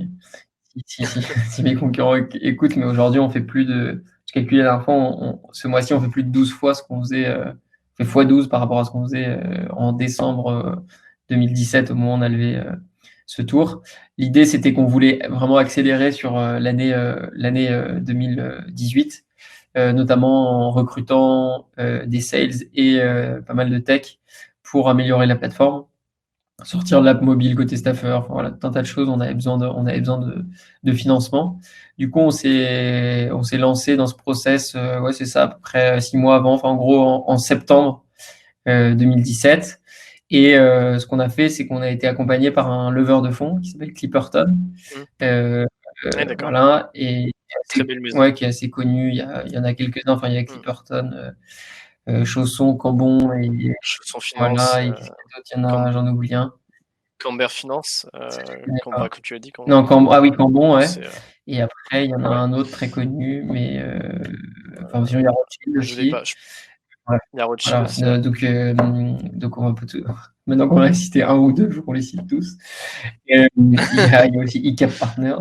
si mes concurrents écoutent, mais aujourd'hui, on fait plus de. Je calculais la dernière fois, ce mois-ci, on fait plus de 12 fois ce qu'on faisait. On fait fois 12 par rapport à ce qu'on faisait en décembre 2017 au moment où on a levé ce tour. L'idée, c'était qu'on voulait vraiment accélérer sur l'année 2018, notamment en recrutant des sales et pas mal de tech pour améliorer la plateforme, sortir de l'app mobile côté staffer, enfin, voilà, tout un tas de choses. On avait besoin de financement. Du coup, on s'est lancé dans ce process, ouais, c'est ça, à peu près 6 mois avant, enfin, en gros, en septembre 2017. Et ce qu'on a fait, c'est qu'on a été accompagné par un leveur de fonds qui s'appelle Clipperton. Mmh. Euh, Ouais, d'accord. voilà, et Très belle maison. ouais, qui est assez connu. Il y en a quelques-uns. Enfin, il y a Mmh. Clipperton, Chausson, Cambon, et Chausson Finance, voilà. Et qu'est-ce qu'il y a d'autre? Il y en a, Cam j'en oublie un. Camber Finance, Ça, je connais Cam pas. bah, comme tu l'as dit, Non, ah oui, Cambon, ouais. c'est, Et après, il y en a ouais, un autre très connu, mais enfin, sinon, il y a Rothschild je l'ai pas, aussi. je Ouais. il y a Rothschild Voilà. aussi, ouais. Donc on va pas tout. Maintenant qu'on a cité un ou deux, il faut qu'on les cite tous. Il y a aussi ICAP Partners,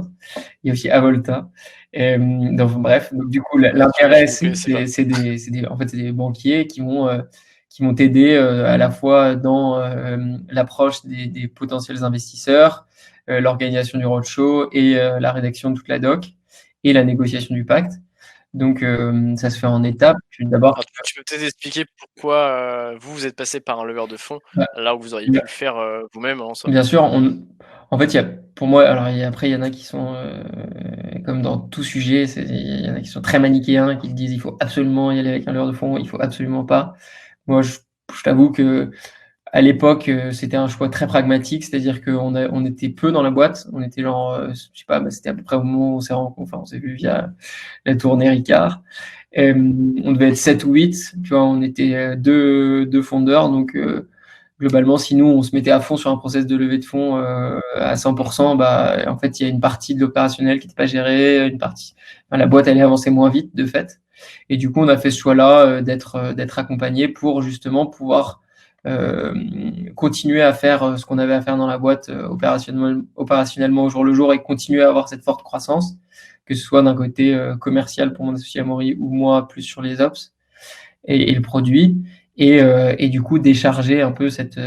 il y a aussi Avolta. Donc, bref, donc, du coup, l'intérêt, Je ne connaissais pas. en fait, c'est des banquiers qui vont t'aider à la fois dans l'approche des potentiels investisseurs, l'organisation du roadshow et la rédaction de toute la doc et la négociation du pacte. Donc, ça se fait en étapes. D'abord, Alors tu peux peut-être expliquer pourquoi, vous êtes passé par un leveur de fonds, bah, là où vous auriez pu le faire, vous-même, en somme? bien sûr, en fait, il y a, pour moi, alors après, il y en a qui sont, comme dans tout sujet, il y en a qui sont très manichéens, qui te disent il faut absolument y aller avec un leurre de fond, il faut absolument pas. Moi, je t'avoue que à l'époque, c'était un choix très pragmatique, c'est-à-dire on était peu dans la boîte, on était genre, je sais pas, c'était à peu près au moment où on s'est rencontrés, enfin, on s'est vu via la tournée Ricard. On devait être 7 ou 8, tu vois, on était deux fondeurs, donc globalement, si nous, on se mettait à fond sur un process de levée de fonds à 100%, bah, en fait, il y a une partie de l'opérationnel qui n'était pas gérée, enfin, la boîte allait avancer moins vite, de fait. Et du coup, on a fait ce choix-là d'être accompagné pour justement pouvoir euh, continuer à faire ce qu'on avait à faire dans la boîte opérationnellement au jour le jour et continuer à avoir cette forte croissance, que ce soit d'un côté commercial pour mon associé Amaury ou moi plus sur les ops et le produit. Et du coup, décharger un peu cette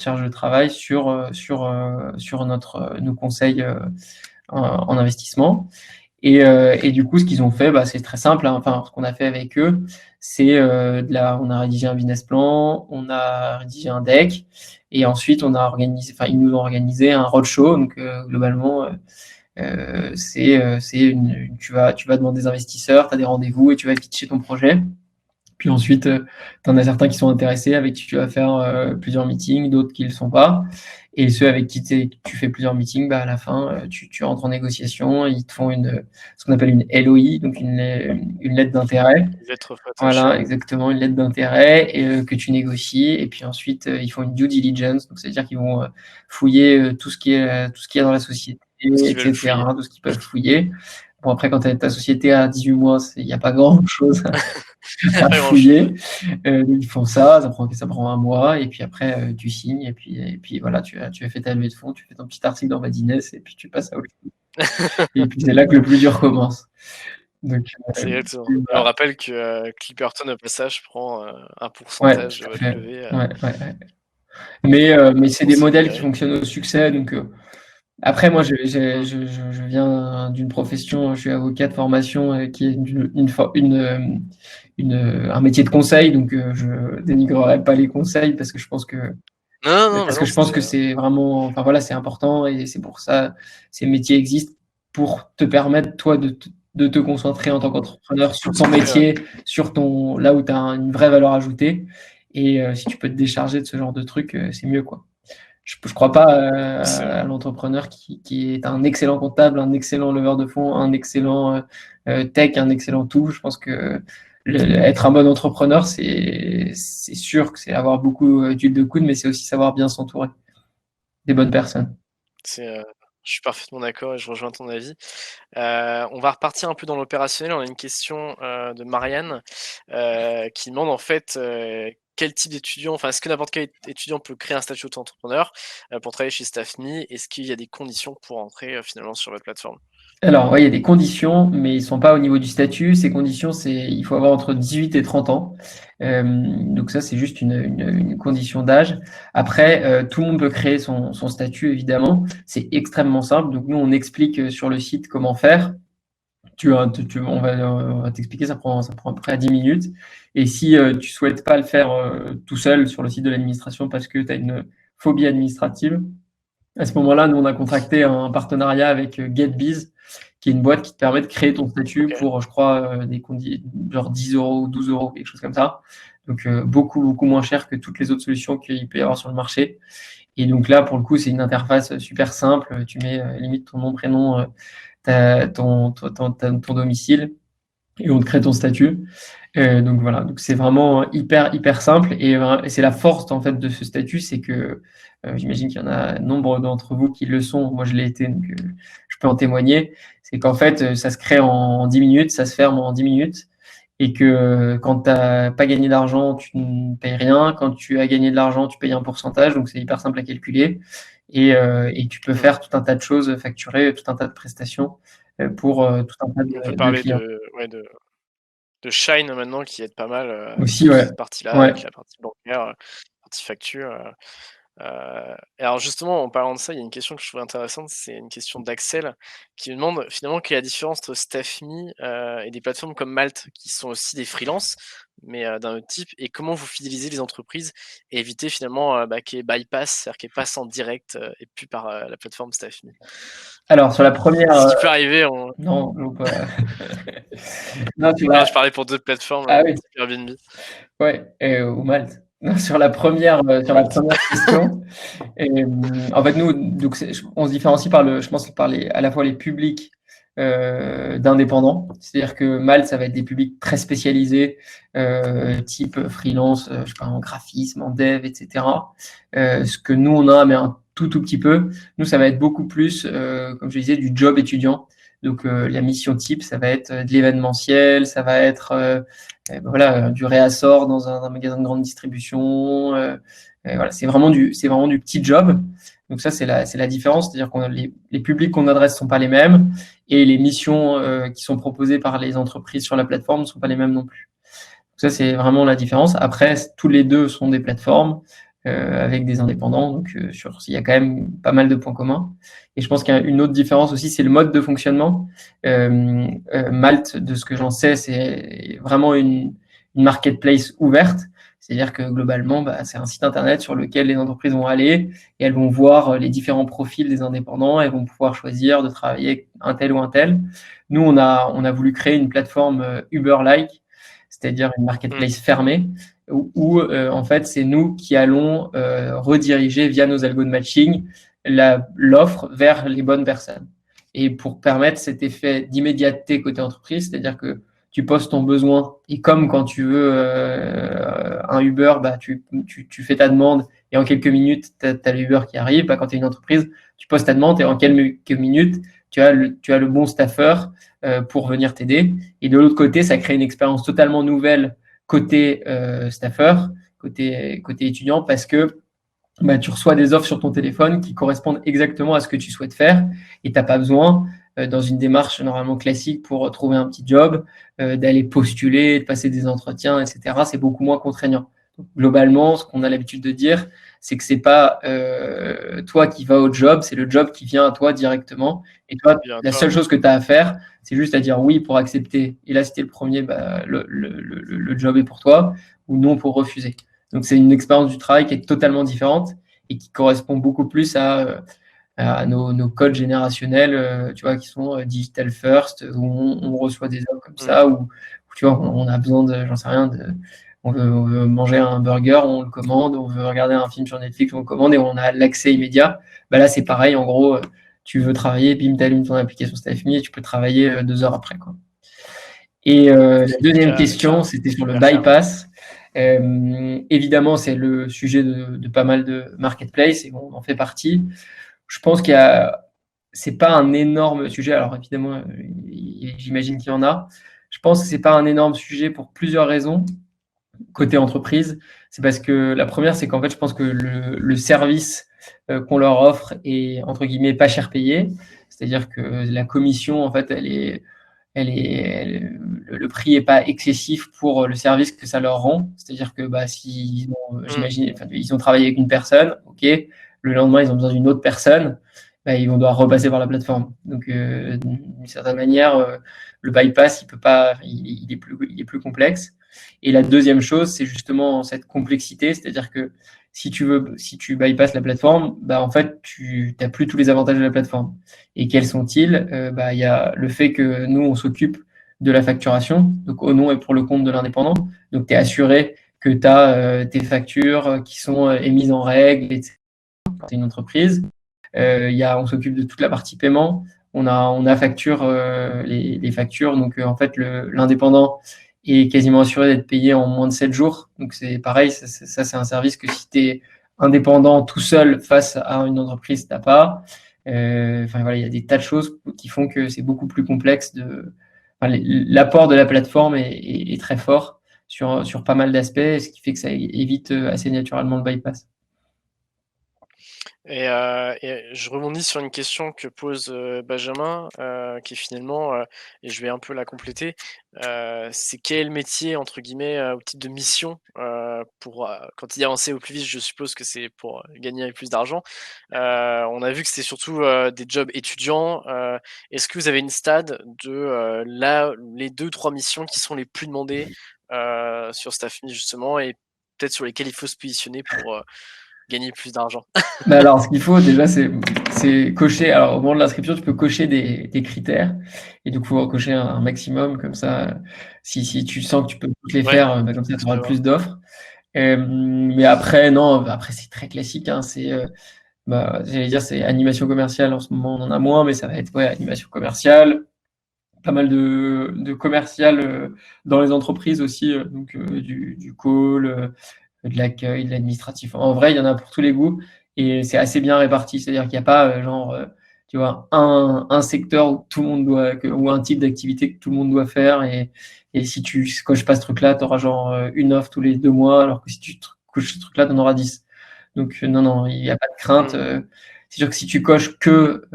charge de travail sur nos conseils en investissement. Et du coup, ce qu'ils ont fait, bah, c'est très simple, hein. Enfin, ce qu'on a fait avec eux, c'est on a rédigé un business plan, on a rédigé un deck, et ensuite ils nous ont organisé un roadshow. Donc globalement, tu vas devant des investisseurs, tu as des rendez-vous et tu vas pitcher ton projet. Puis ensuite, tu en as certains qui sont intéressés, avec qui tu vas faire plusieurs meetings, d'autres qui ne le sont pas. Et ceux avec qui tu fais plusieurs meetings, bah, à la fin, tu entres en négociation, ils te font ce qu'on appelle une LOI, donc une lettre d'intérêt. Lettre prête-achat, Voilà, ouais. exactement, une lettre d'intérêt que tu négocies. Et puis ensuite, ils font une due diligence, donc c'est-à-dire qu'ils vont fouiller tout ce qu'il y a dans la société, Ce qu'ils veulent fouiller. etc., tout ce qu'ils peuvent fouiller. Bon, après, quand ta société a 18 mois, il n'y a pas grand-chose à Pas grand-chose, ouais. fouiller. Ils font ça prend 1 mois, et puis après, tu signes, et puis voilà, tu as fait ta levée de fonds, tu fais ton petit article dans Vadines, et puis tu passes à autre chose. Et puis c'est là que le plus dur commence. Donc, C'est exactement. Et on voilà. rappelle que, Clipperton, au passage, prend, un Ouais, pourcentage de tout à votre fait. levée, Ouais, ouais, ouais. Mais c'est donc des c'est modèles qui rémunéré. fonctionnent au succès. Donc, après, moi, Mmh. je viens d'une profession, je suis avocat de formation qui est un métier de conseil. Donc, je dénigrerai pas les conseils Non, non, bah, parce que non, je pense c'est, que c'est vraiment, enfin voilà, c'est important, et c'est pour ça, ces métiers existent pour te permettre, toi, de te concentrer en tant qu'entrepreneur sur ton concentrer, ouais. métier, là où tu as une vraie valeur ajoutée. Et si tu peux te décharger de ce genre de trucs, c'est mieux, quoi. Je crois pas C'est à l'entrepreneur qui est un excellent comptable, un excellent leveur de fonds, un excellent tech, un excellent tout. Je pense que être un bon entrepreneur, c'est sûr que c'est avoir beaucoup d'huile de coude, mais c'est aussi savoir bien s'entourer des bonnes personnes. c'est, je suis parfaitement d'accord et je rejoins ton avis. On va repartir un peu dans l'opérationnel. On a une question de Marianne qui demande en fait quel type d'étudiant, enfin est-ce que n'importe quel étudiant peut créer un statut auto-entrepreneur pour travailler chez Staffme? Est-ce qu'il y a des conditions pour entrer finalement sur votre plateforme? Alors, ouais, il y a des conditions, mais ils sont pas au niveau du statut. Ces conditions, il faut avoir entre 18 et 30 ans. Donc ça, c'est juste une condition d'âge. Après, tout le monde peut créer son statut, évidemment. C'est extrêmement simple. Donc nous, on explique sur le site comment faire. On va t'expliquer, ça prend à peu près 10 minutes. Et si tu souhaites pas le faire tout seul sur le site de l'administration parce que tu as une phobie administrative, à ce moment-là, nous, on a contracté un partenariat avec GetBiz, qui est une boîte qui te permet de créer ton statut Ok. pour, je crois, genre 10 euros ou 12 euros, quelque chose comme ça. Donc, beaucoup, beaucoup moins cher que toutes les autres solutions qu'il peut y avoir sur le marché. Et donc là, pour le coup, c'est une interface super simple. Tu mets limite ton nom, prénom, ton domicile, et on te crée ton statut. Donc voilà, donc c'est vraiment hyper hyper simple et c'est la force en fait de ce statut, c'est que j'imagine qu'il y en a nombre d'entre vous qui le sont. Moi je l'ai été, donc je peux en témoigner. C'est qu'en fait ça se crée en 10 minutes, ça se ferme en 10 minutes et que quand tu n'as pas gagné d'argent, tu ne payes rien. Quand tu as gagné de l'argent, tu payes un pourcentage, donc c'est hyper simple à calculer et tu peux Hmm. faire tout un tas de choses, facturer tout un tas de prestations pour tout un tas On peut de parler clients. de Shine maintenant qui aide pas mal Aussi, sur ouais. cette partie-là Ouais. avec la partie bancaire, partie facture. Et alors justement, en parlant de ça, il y a une question que je trouve intéressante, c'est une question d'Axel qui me demande finalement quelle est la différence entre Staffme et des plateformes comme Malte qui sont aussi des freelances, mais d'un autre type, et comment vous fidélisez les entreprises et éviter finalement qu'il y ait bypass, c'est-à-dire qu'elles passent en direct et puis par la plateforme Staffme. Alors, sur la première, C'est ce qui peut arriver en... non, non, pas. Non, Non, je parlais pour d'autres plateformes, ah oui, type Airbnb ouais, ou Malte. Non, ou sur la Malte. première question, en fait, nous, donc, on se différencie par je pense, par à la fois les publics d'indépendants. C'est-à-dire que Malte, ça va être des publics très spécialisés, type freelance, je sais pas, en graphisme, en dev, etc. Ce que nous, on a, mais un tout petit peu. Nous, ça va être beaucoup plus, comme je disais, du job étudiant. Donc, la mission type, ça va être de l'événementiel, ça va être voilà, du réassort dans un magasin de grande distribution. Voilà, c'est vraiment du petit job. Donc ça, c'est la différence, c'est-à-dire que les publics qu'on adresse sont pas les mêmes et les missions qui sont proposées par les entreprises sur la plateforme ne sont pas les mêmes non plus. Donc ça, c'est vraiment la différence. Après, tous les deux sont des plateformes avec des indépendants, donc il y a quand même pas mal de points communs. Et je pense qu'il y a une autre différence aussi, c'est le mode de fonctionnement. Malte, de ce que j'en sais, c'est vraiment une marketplace ouverte. C'est-à-dire que globalement, bah, c'est un site internet sur lequel les entreprises vont aller et elles vont voir les différents profils des indépendants. Elles vont pouvoir choisir de travailler avec un tel ou un tel. Nous, on a voulu créer une plateforme Uber-like, c'est-à-dire une Hmm. marketplace fermée, où en fait, c'est nous qui allons rediriger via nos algos de matching l'offre vers les bonnes personnes. Et pour permettre cet effet d'immédiateté côté entreprise, c'est-à-dire que tu postes ton besoin et comme quand tu veux un Uber, bah, tu fais ta demande et en quelques minutes, tu as le Uber qui arrive. Bah, quand tu es une entreprise, tu postes ta demande et en quelques minutes, tu as le bon staffeur pour venir t'aider. Et de l'autre côté, ça crée une expérience totalement nouvelle côté staffeur, côté étudiant, parce que bah, tu reçois des offres sur ton téléphone qui correspondent exactement à ce que tu souhaites faire et tu n'as pas besoin, dans une démarche normalement classique pour trouver un petit job, d'aller postuler, de passer des entretiens, etc. C'est beaucoup moins contraignant. Donc, globalement, ce qu'on a l'habitude de dire, c'est que c'est pas toi qui vas au job, c'est le job qui vient à toi directement. Et toi, Bien, la toi. seule chose que tu as à faire, c'est juste à dire oui pour accepter. Et là, si tu es le premier, bah, le job est pour toi, ou non pour refuser. Donc, c'est une expérience du travail qui est totalement différente et qui correspond beaucoup plus à nos codes générationnels, tu vois, qui sont digital first, où on reçoit des offres comme Hmm. ça, où tu vois, on a besoin de, j'en sais rien, on veut manger un burger, on le commande, on veut regarder un film sur Netflix, on le commande et on a l'accès immédiat. Bah là, c'est pareil, en gros, tu veux travailler, bim, tu allumes ton application StaffMe et tu peux travailler 2 heures après, quoi. Et la deuxième question, c'était sur le Hyper clair. bypass. Évidemment, c'est le sujet de pas mal de marketplaces et on en fait partie. Je pense c'est pas un énorme sujet. Alors évidemment, j'imagine qu'il y en a. Je pense que c'est pas un énorme sujet pour plusieurs raisons. Côté entreprise, c'est parce que la première, c'est qu'en fait, je pense que le service qu'on leur offre est entre guillemets pas cher payé. C'est-à-dire que la commission, en fait, le prix est pas excessif pour le service que ça leur rend. C'est-à-dire que bah, s'ils ont, j'imagine, enfin, ils ont travaillé avec une personne, ok, le lendemain ils ont besoin d'une autre personne, bah, ils vont devoir repasser par la plateforme. Donc d'une certaine manière, le bypass il peut pas, il est plus complexe. Et la deuxième chose, c'est justement cette complexité, c'est-à-dire que si tu bypasses la plateforme, bah en fait tu n'as plus tous les avantages de la plateforme. Et quels sont-ils? Bah, il y a le fait que nous, on s'occupe de la facturation, donc au nom et pour le compte de l'indépendant. Donc, tu es assuré que tu as tes factures qui sont émises en règle, etc. Quand tu es une entreprise. On s'occupe de toute la partie paiement. On a facture les factures. Donc, en fait, l'indépendant est quasiment assuré d'être payé en moins de 7 jours. Donc, c'est pareil, ça c'est un service que si tu es indépendant tout seul face à une entreprise, tu n'as pas. Enfin, voilà, il y a des tas de choses qui font que c'est beaucoup plus complexe l'apport de la plateforme est très fort sur pas mal d'aspects, ce qui fait que ça évite assez naturellement le bypass. Et je rebondis sur une question que pose Benjamin, qui est finalement, et je vais un peu la compléter, c'est quel est le métier, entre guillemets, ou type de mission, pour, quand il dit avancer au plus vite, je suppose que c'est pour gagner plus d'argent. On a vu que c'était surtout des jobs étudiants. Est-ce que vous avez une stade de les 2-3 missions qui sont les plus demandées sur StaffMe justement, et peut-être sur lesquelles il faut se positionner pour gagner plus d'argent? Bah alors, ce qu'il faut déjà, c'est cocher. Alors, au moment de l'inscription, tu peux cocher des critères. Et du coup, il faut cocher un maximum. Comme ça, si tu sens que tu peux toutes les Ouais, faire, bah, comme ça, tu tout auras à plus d'offres. Mais après, non, après, c'est très classique, hein. J'allais dire, c'est animation commerciale. En ce moment, on en a moins, mais ça va être ouais, animation commerciale. Pas mal de commercial dans les entreprises aussi. Donc, du call, de l'accueil, de l'administratif. En vrai, il y en a pour tous les goûts et c'est assez bien réparti. C'est-à-dire qu'il n'y a pas tu vois, un secteur où tout le monde ou un type d'activité que tout le monde doit faire. Et si tu coches pas ce truc-là, tu auras genre une offre tous les 2 mois, alors que si tu coches ce truc-là, tu en auras 10. Donc, non, non, il n'y a pas de crainte. C'est sûr que si tu coches que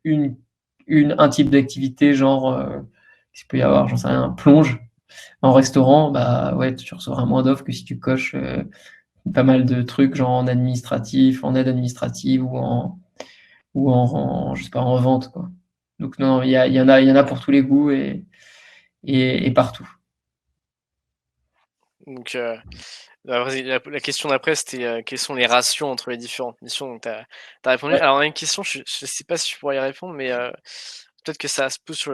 un type d'activité, genre, il peut y avoir, j'en sais rien, un plonge en restaurant, bah ouais, tu recevras moins d'offres que si tu coches pas mal de trucs, genre en administratif, en aide administrative je sais pas, en vente, quoi. Donc non, il y en a pour tous les goûts et partout. Donc, la question d'après, c'était quels sont les ratios entre les différentes missions. Donc, tu as répondu. Ouais. Alors, on a une question, je ne sais pas si tu pourrais y répondre, mais peut-être que ça se pose sur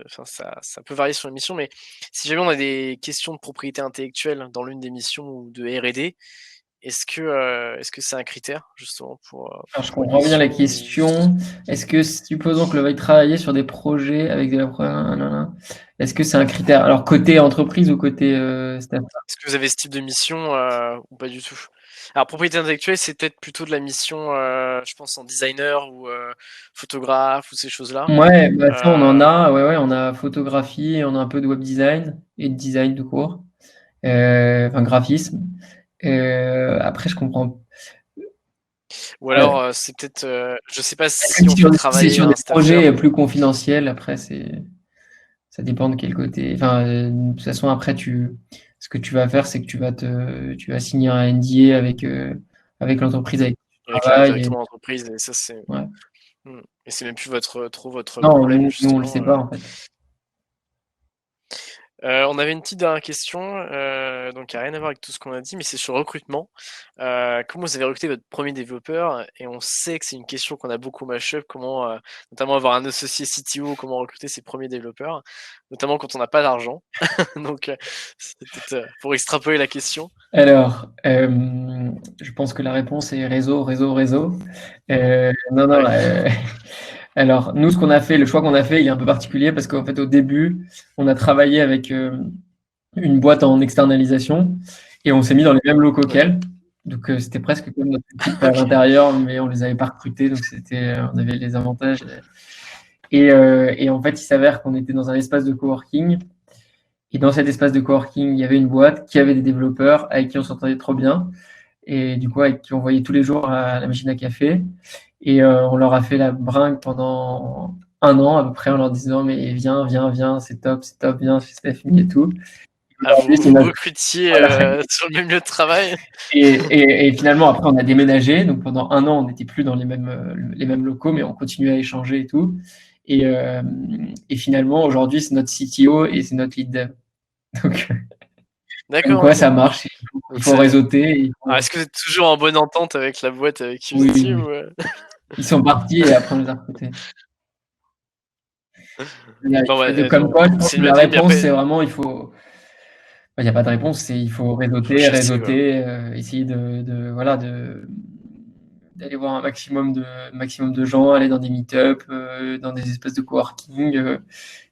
enfin, ça peut varier sur les missions, mais si jamais on a des questions de propriété intellectuelle dans l'une des missions ou de R&D, est-ce que c'est un critère justement Alors, je pour une comprends bien la mission question. Est-ce que, supposons que le veuille travailler sur des projets avec de la est-ce que c'est un critère? Alors, côté entreprise ou côté staff? Est-ce que vous avez ce type de mission ou pas du tout? Alors, propriété intellectuelle, c'est peut-être plutôt de la mission, je pense, en designer ou photographe ou ces choses-là. Ouais, bah ça, on en Euh, a. Ouais, ouais, on a photographie, on a un peu de web design et de design tout court. Enfin, graphisme. Après, je comprends. ou Ouais. alors, c'est peut-être, je sais pas Si si on fait c'est travailler sur des un staffeur. projets plus confidentiels, après, ça dépend de quel côté. Enfin, de toute façon, après, ce que tu vas faire, c'est que tu vas signer un NDA avec l'entreprise avec qui tu Avec travailles. directement l'entreprise, et ça, c'est. Ouais. Et c'est même plus trop votre Non, problème, nous, on le justement. sait pas, en fait. On avait une petite dernière question, donc il n'y a rien à voir avec tout ce qu'on a dit, mais c'est sur le recrutement. Comment vous avez recruté votre premier développeur? Et on sait que c'est une question qu'on a beaucoup mash-up, comment, notamment avoir un associé CTO, comment recruter ses premiers développeurs, notamment quand on n'a pas d'argent. Donc, c'est peut-être pour extrapoler la question. Alors, je pense que la réponse est réseau, réseau, réseau. Non, non. Ouais, Alors, nous, ce qu'on a fait, le choix qu'on a fait, il est un peu particulier parce qu'en fait, au début, on a travaillé avec une boîte en externalisation et on s'est mis dans les mêmes locaux ouais. qu'elle. Donc, c'était presque comme notre équipe à Ok, l'intérieur, mais on les avait pas recrutés, donc on avait les avantages. Et en fait, il s'avère qu'on était dans un espace de coworking. Et dans cet espace de coworking, il y avait une boîte qui avait des développeurs avec qui on s'entendait trop bien et du coup avec qui on voyait tous les jours à la machine à café. Et on leur a fait la bringue pendant un an à peu près en leur disant mais viens, viens, viens, c'est top, viens chez Stephanie et tout. ah, Aujourd'hui, c'est vous notre... recrutiez voilà. sur le même lieu de travail? Et finalement, après, on a déménagé. Donc pendant un an, on n'était plus dans les mêmes locaux, mais on continuait à échanger et tout. Et, euh, et finalement, aujourd'hui, c'est notre CTO et c'est notre lead dev. Donc, comme D'accord, quoi, ok. ça marche. Il Donc faut réseauter. alors, est-ce que vous êtes toujours en bonne entente avec la boîte avec qui vous Oui, étiez oui. ou Ils sont partis et après, on les a recrutés. Bon, bah, De comme quoi, je pense c'est que une la bonne idée, mais réponse, c'est après, vraiment, il faut. Il n'y a pas de réponse, c'est il faut faut réseauter, chasser, quoi. réseauter, essayer voilà, d'aller voir un maximum de gens, aller dans des meet-up, dans des espaces de coworking,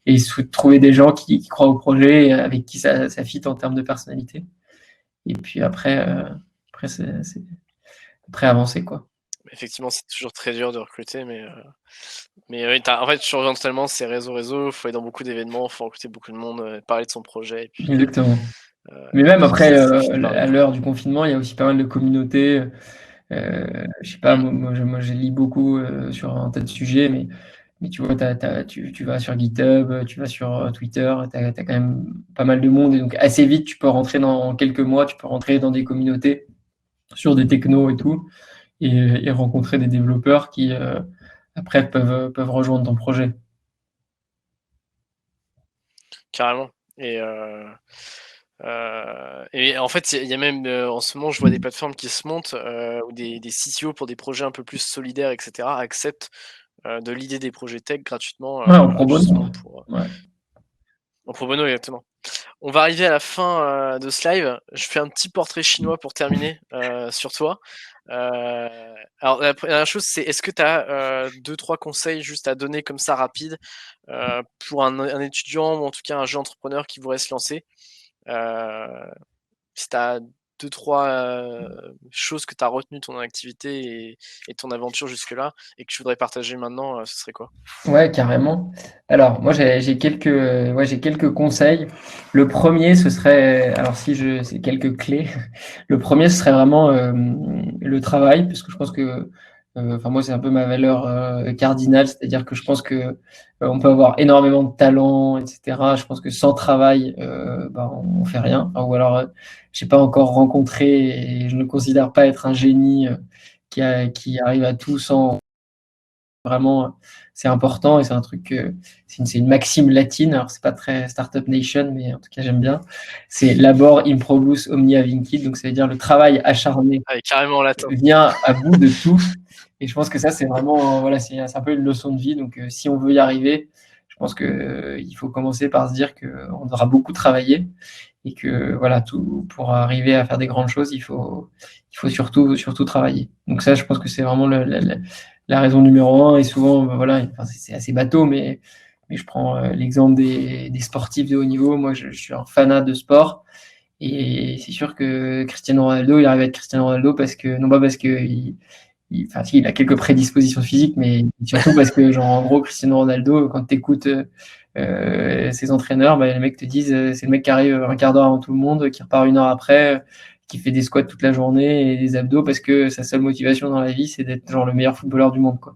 et trouver des gens qui croient au projet, et avec qui ça fit en termes de personnalité. Et puis après après avancer, quoi. Effectivement, c'est toujours très dur de recruter, mais oui, en fait, je reviens totalement, c'est réseau, faut aller dans beaucoup d'événements, faut recruter beaucoup de monde, parler de son projet, et puis Exactement. Mais même après, ça finit par à venir. l'heure du confinement, il y a aussi pas mal de communautés. Je sais pas, Mm. moi, je lis beaucoup sur un tas de sujets, mais tu vois, tu vas sur GitHub, tu vas sur Twitter, tu as quand même pas mal de monde. Et donc, assez vite, tu peux rentrer dans quelques mois, tu peux rentrer dans des communautés sur des technos et tout, et rencontrer des développeurs qui, après, peuvent rejoindre ton projet. Carrément. Et en fait, il y a même, en ce moment, je vois des plateformes qui se montent, où des CTO pour des projets un peu plus solidaires, etc., acceptent de l'idée des projets tech gratuitement, Ouais, en pro bono. justement pour Ouais. en pro bono, exactement. On va arriver à la fin de ce live. Je fais un petit portrait chinois pour terminer sur toi. Alors, la première chose, c'est est-ce que tu as 2-3 conseils juste à donner comme ça rapide pour un étudiant ou en tout cas un jeune entrepreneur qui voudrait se lancer? Euh, Si tu as 2-3 choses que tu as retenues de ton activité et ton aventure jusque-là et que tu voudrais partager maintenant, ce serait quoi? Ouais, carrément. Alors, moi, j'ai j'ai quelques conseils. Le premier, ce serait, alors si je, c'est quelques clés. Le premier, ce serait vraiment le travail, parce que je pense que, enfin moi, c'est un peu ma valeur cardinale, c'est-à-dire que je pense que on peut avoir énormément de talent, etc. Je pense que sans travail, bah, on fait rien. Enfin, ou alors, j'ai pas encore rencontré et je ne considère pas être un génie qui arrive à tout sans vraiment, c'est important et c'est un truc, c'est une maxime latine. Alors, c'est pas très Startup Nation, mais en tout cas, j'aime bien. C'est labor, improbus, omnia vincit. Donc, ça veut dire le travail acharné Ah, carrément latin. vient à bout de tout. Et je pense que ça, c'est vraiment, voilà, c'est un peu une leçon de vie. Donc, si on veut y arriver, je pense que il faut commencer par se dire qu'on aura beaucoup travaillé et que, voilà, tout, pour arriver à faire des grandes choses, il faut surtout travailler. Donc, ça, je pense que c'est vraiment la raison numéro un. Et souvent, voilà, enfin, c'est assez bateau, mais je prends l'exemple des sportifs de haut niveau. Moi, je suis un fanat de sport. Et c'est sûr que Cristiano Ronaldo, il arrive à être Cristiano Ronaldo parce que, non pas parce que enfin, si, il a quelques prédispositions physiques, mais surtout parce que, genre, en gros, Cristiano Ronaldo, quand tu écoutes ses entraîneurs, bah, les mecs te disent c'est le mec qui arrive un quart d'heure avant tout le monde, qui repart une heure après, qui fait des squats toute la journée et des abdos parce que sa seule motivation dans la vie, c'est d'être genre le meilleur footballeur du monde, quoi.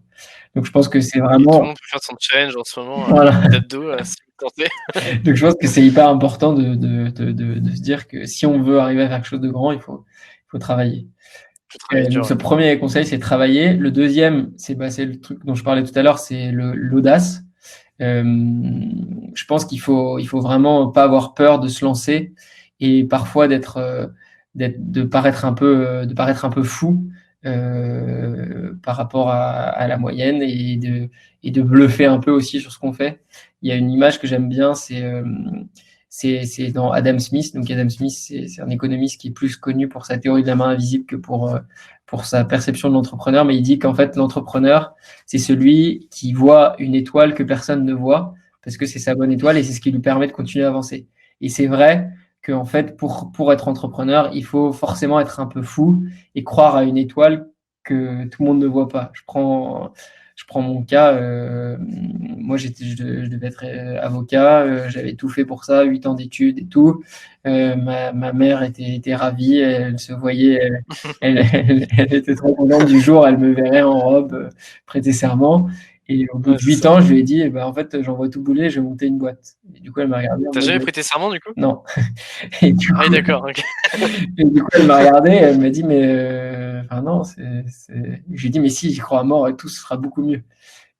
Donc je pense que c'est Et tout le vraiment, monde peut faire son challenge en ce moment voilà. d'abdos, si vous tentez. Donc je pense que c'est hyper important de se dire que si on veut arriver à faire quelque chose de grand, il faut travailler. Faut travailler Donc dur, ce ouais. premier conseil, c'est travailler. Le deuxième, c'est le truc dont je parlais tout à l'heure, c'est l'audace. Je pense qu'il faut vraiment pas avoir peur de se lancer et parfois de paraître un peu fou par rapport à la moyenne et de bluffer un peu aussi sur ce qu'on fait. Il y a une image que j'aime bien, c'est dans Adam Smith. Donc Adam Smith, c'est un économiste qui est plus connu pour sa théorie de la main invisible que pour sa perception de l'entrepreneur. Mais il dit qu'en fait, l'entrepreneur, c'est celui qui voit une étoile que personne ne voit parce que c'est sa bonne étoile et c'est ce qui lui permet de continuer à avancer. Et c'est vrai qu'en fait, pour être entrepreneur, il faut forcément être un peu fou et croire à une étoile que tout le monde ne voit pas. Je prends mon cas. Moi, je devais être avocat. J'avais tout fait pour ça, 8 ans d'études et tout. Ma mère était ravie. Elle se voyait, elle était trop contente du jour. Elle me verrait en robe, prêter serment. Et au bout Ouais, de c'est 8 ça. ans, je lui ai dit, en fait, j'envoie tout bouler, je vais monter une boîte. Et du coup, elle m'a regardé en T'as jamais mode, prêté serment du coup? non. Et du Ah oui, coup, d'accord. Ok. elle m'a regardé, elle m'a dit, mais enfin non, j'ai dit, mais si, j'y crois à mort et tout, ce sera beaucoup mieux.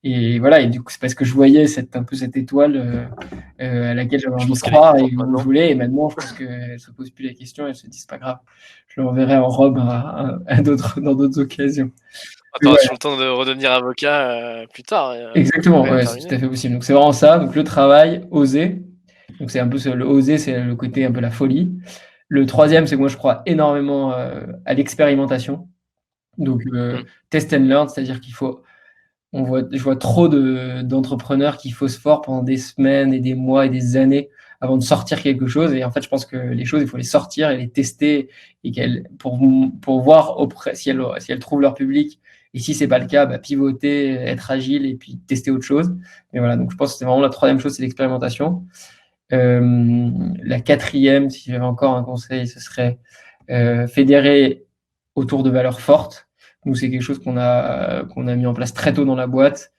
Et voilà, et du coup, c'est parce que je voyais un peu cette étoile à laquelle j'avais Je envie de pense qu'elle est croire et contente où je maintenant. voulais. Et maintenant, je pense qu'elle ne se pose plus la question, elle se dit, c'est pas grave, je l'enverrai en robe dans d'autres occasions. Ah, Mais t'auras ouais, toujours le temps de redevenir avocat plus tard, exactement, après être ouais, c'est tout terminé. à fait possible. Donc c'est vraiment ça. Donc le travail, oser. Donc c'est un peu le oser, c'est le côté un peu la folie. Le troisième, c'est que moi je crois énormément à l'expérimentation. Donc Mm. test and learn, c'est-à-dire je vois trop d'entrepreneurs qui faussent fort pendant des semaines et des mois et des années avant de sortir quelque chose. Et en fait, je pense que les choses, il faut les sortir et les tester et pour voir si elles trouvent leur public. Et si c'est pas le cas, pivoter, être agile et puis tester autre chose. Mais voilà, donc je pense que c'est vraiment la troisième chose, c'est l'expérimentation. La quatrième, si j'avais encore un conseil, ce serait fédérer autour de valeurs fortes. Nous, c'est quelque chose qu'on a mis en place très tôt dans la boîte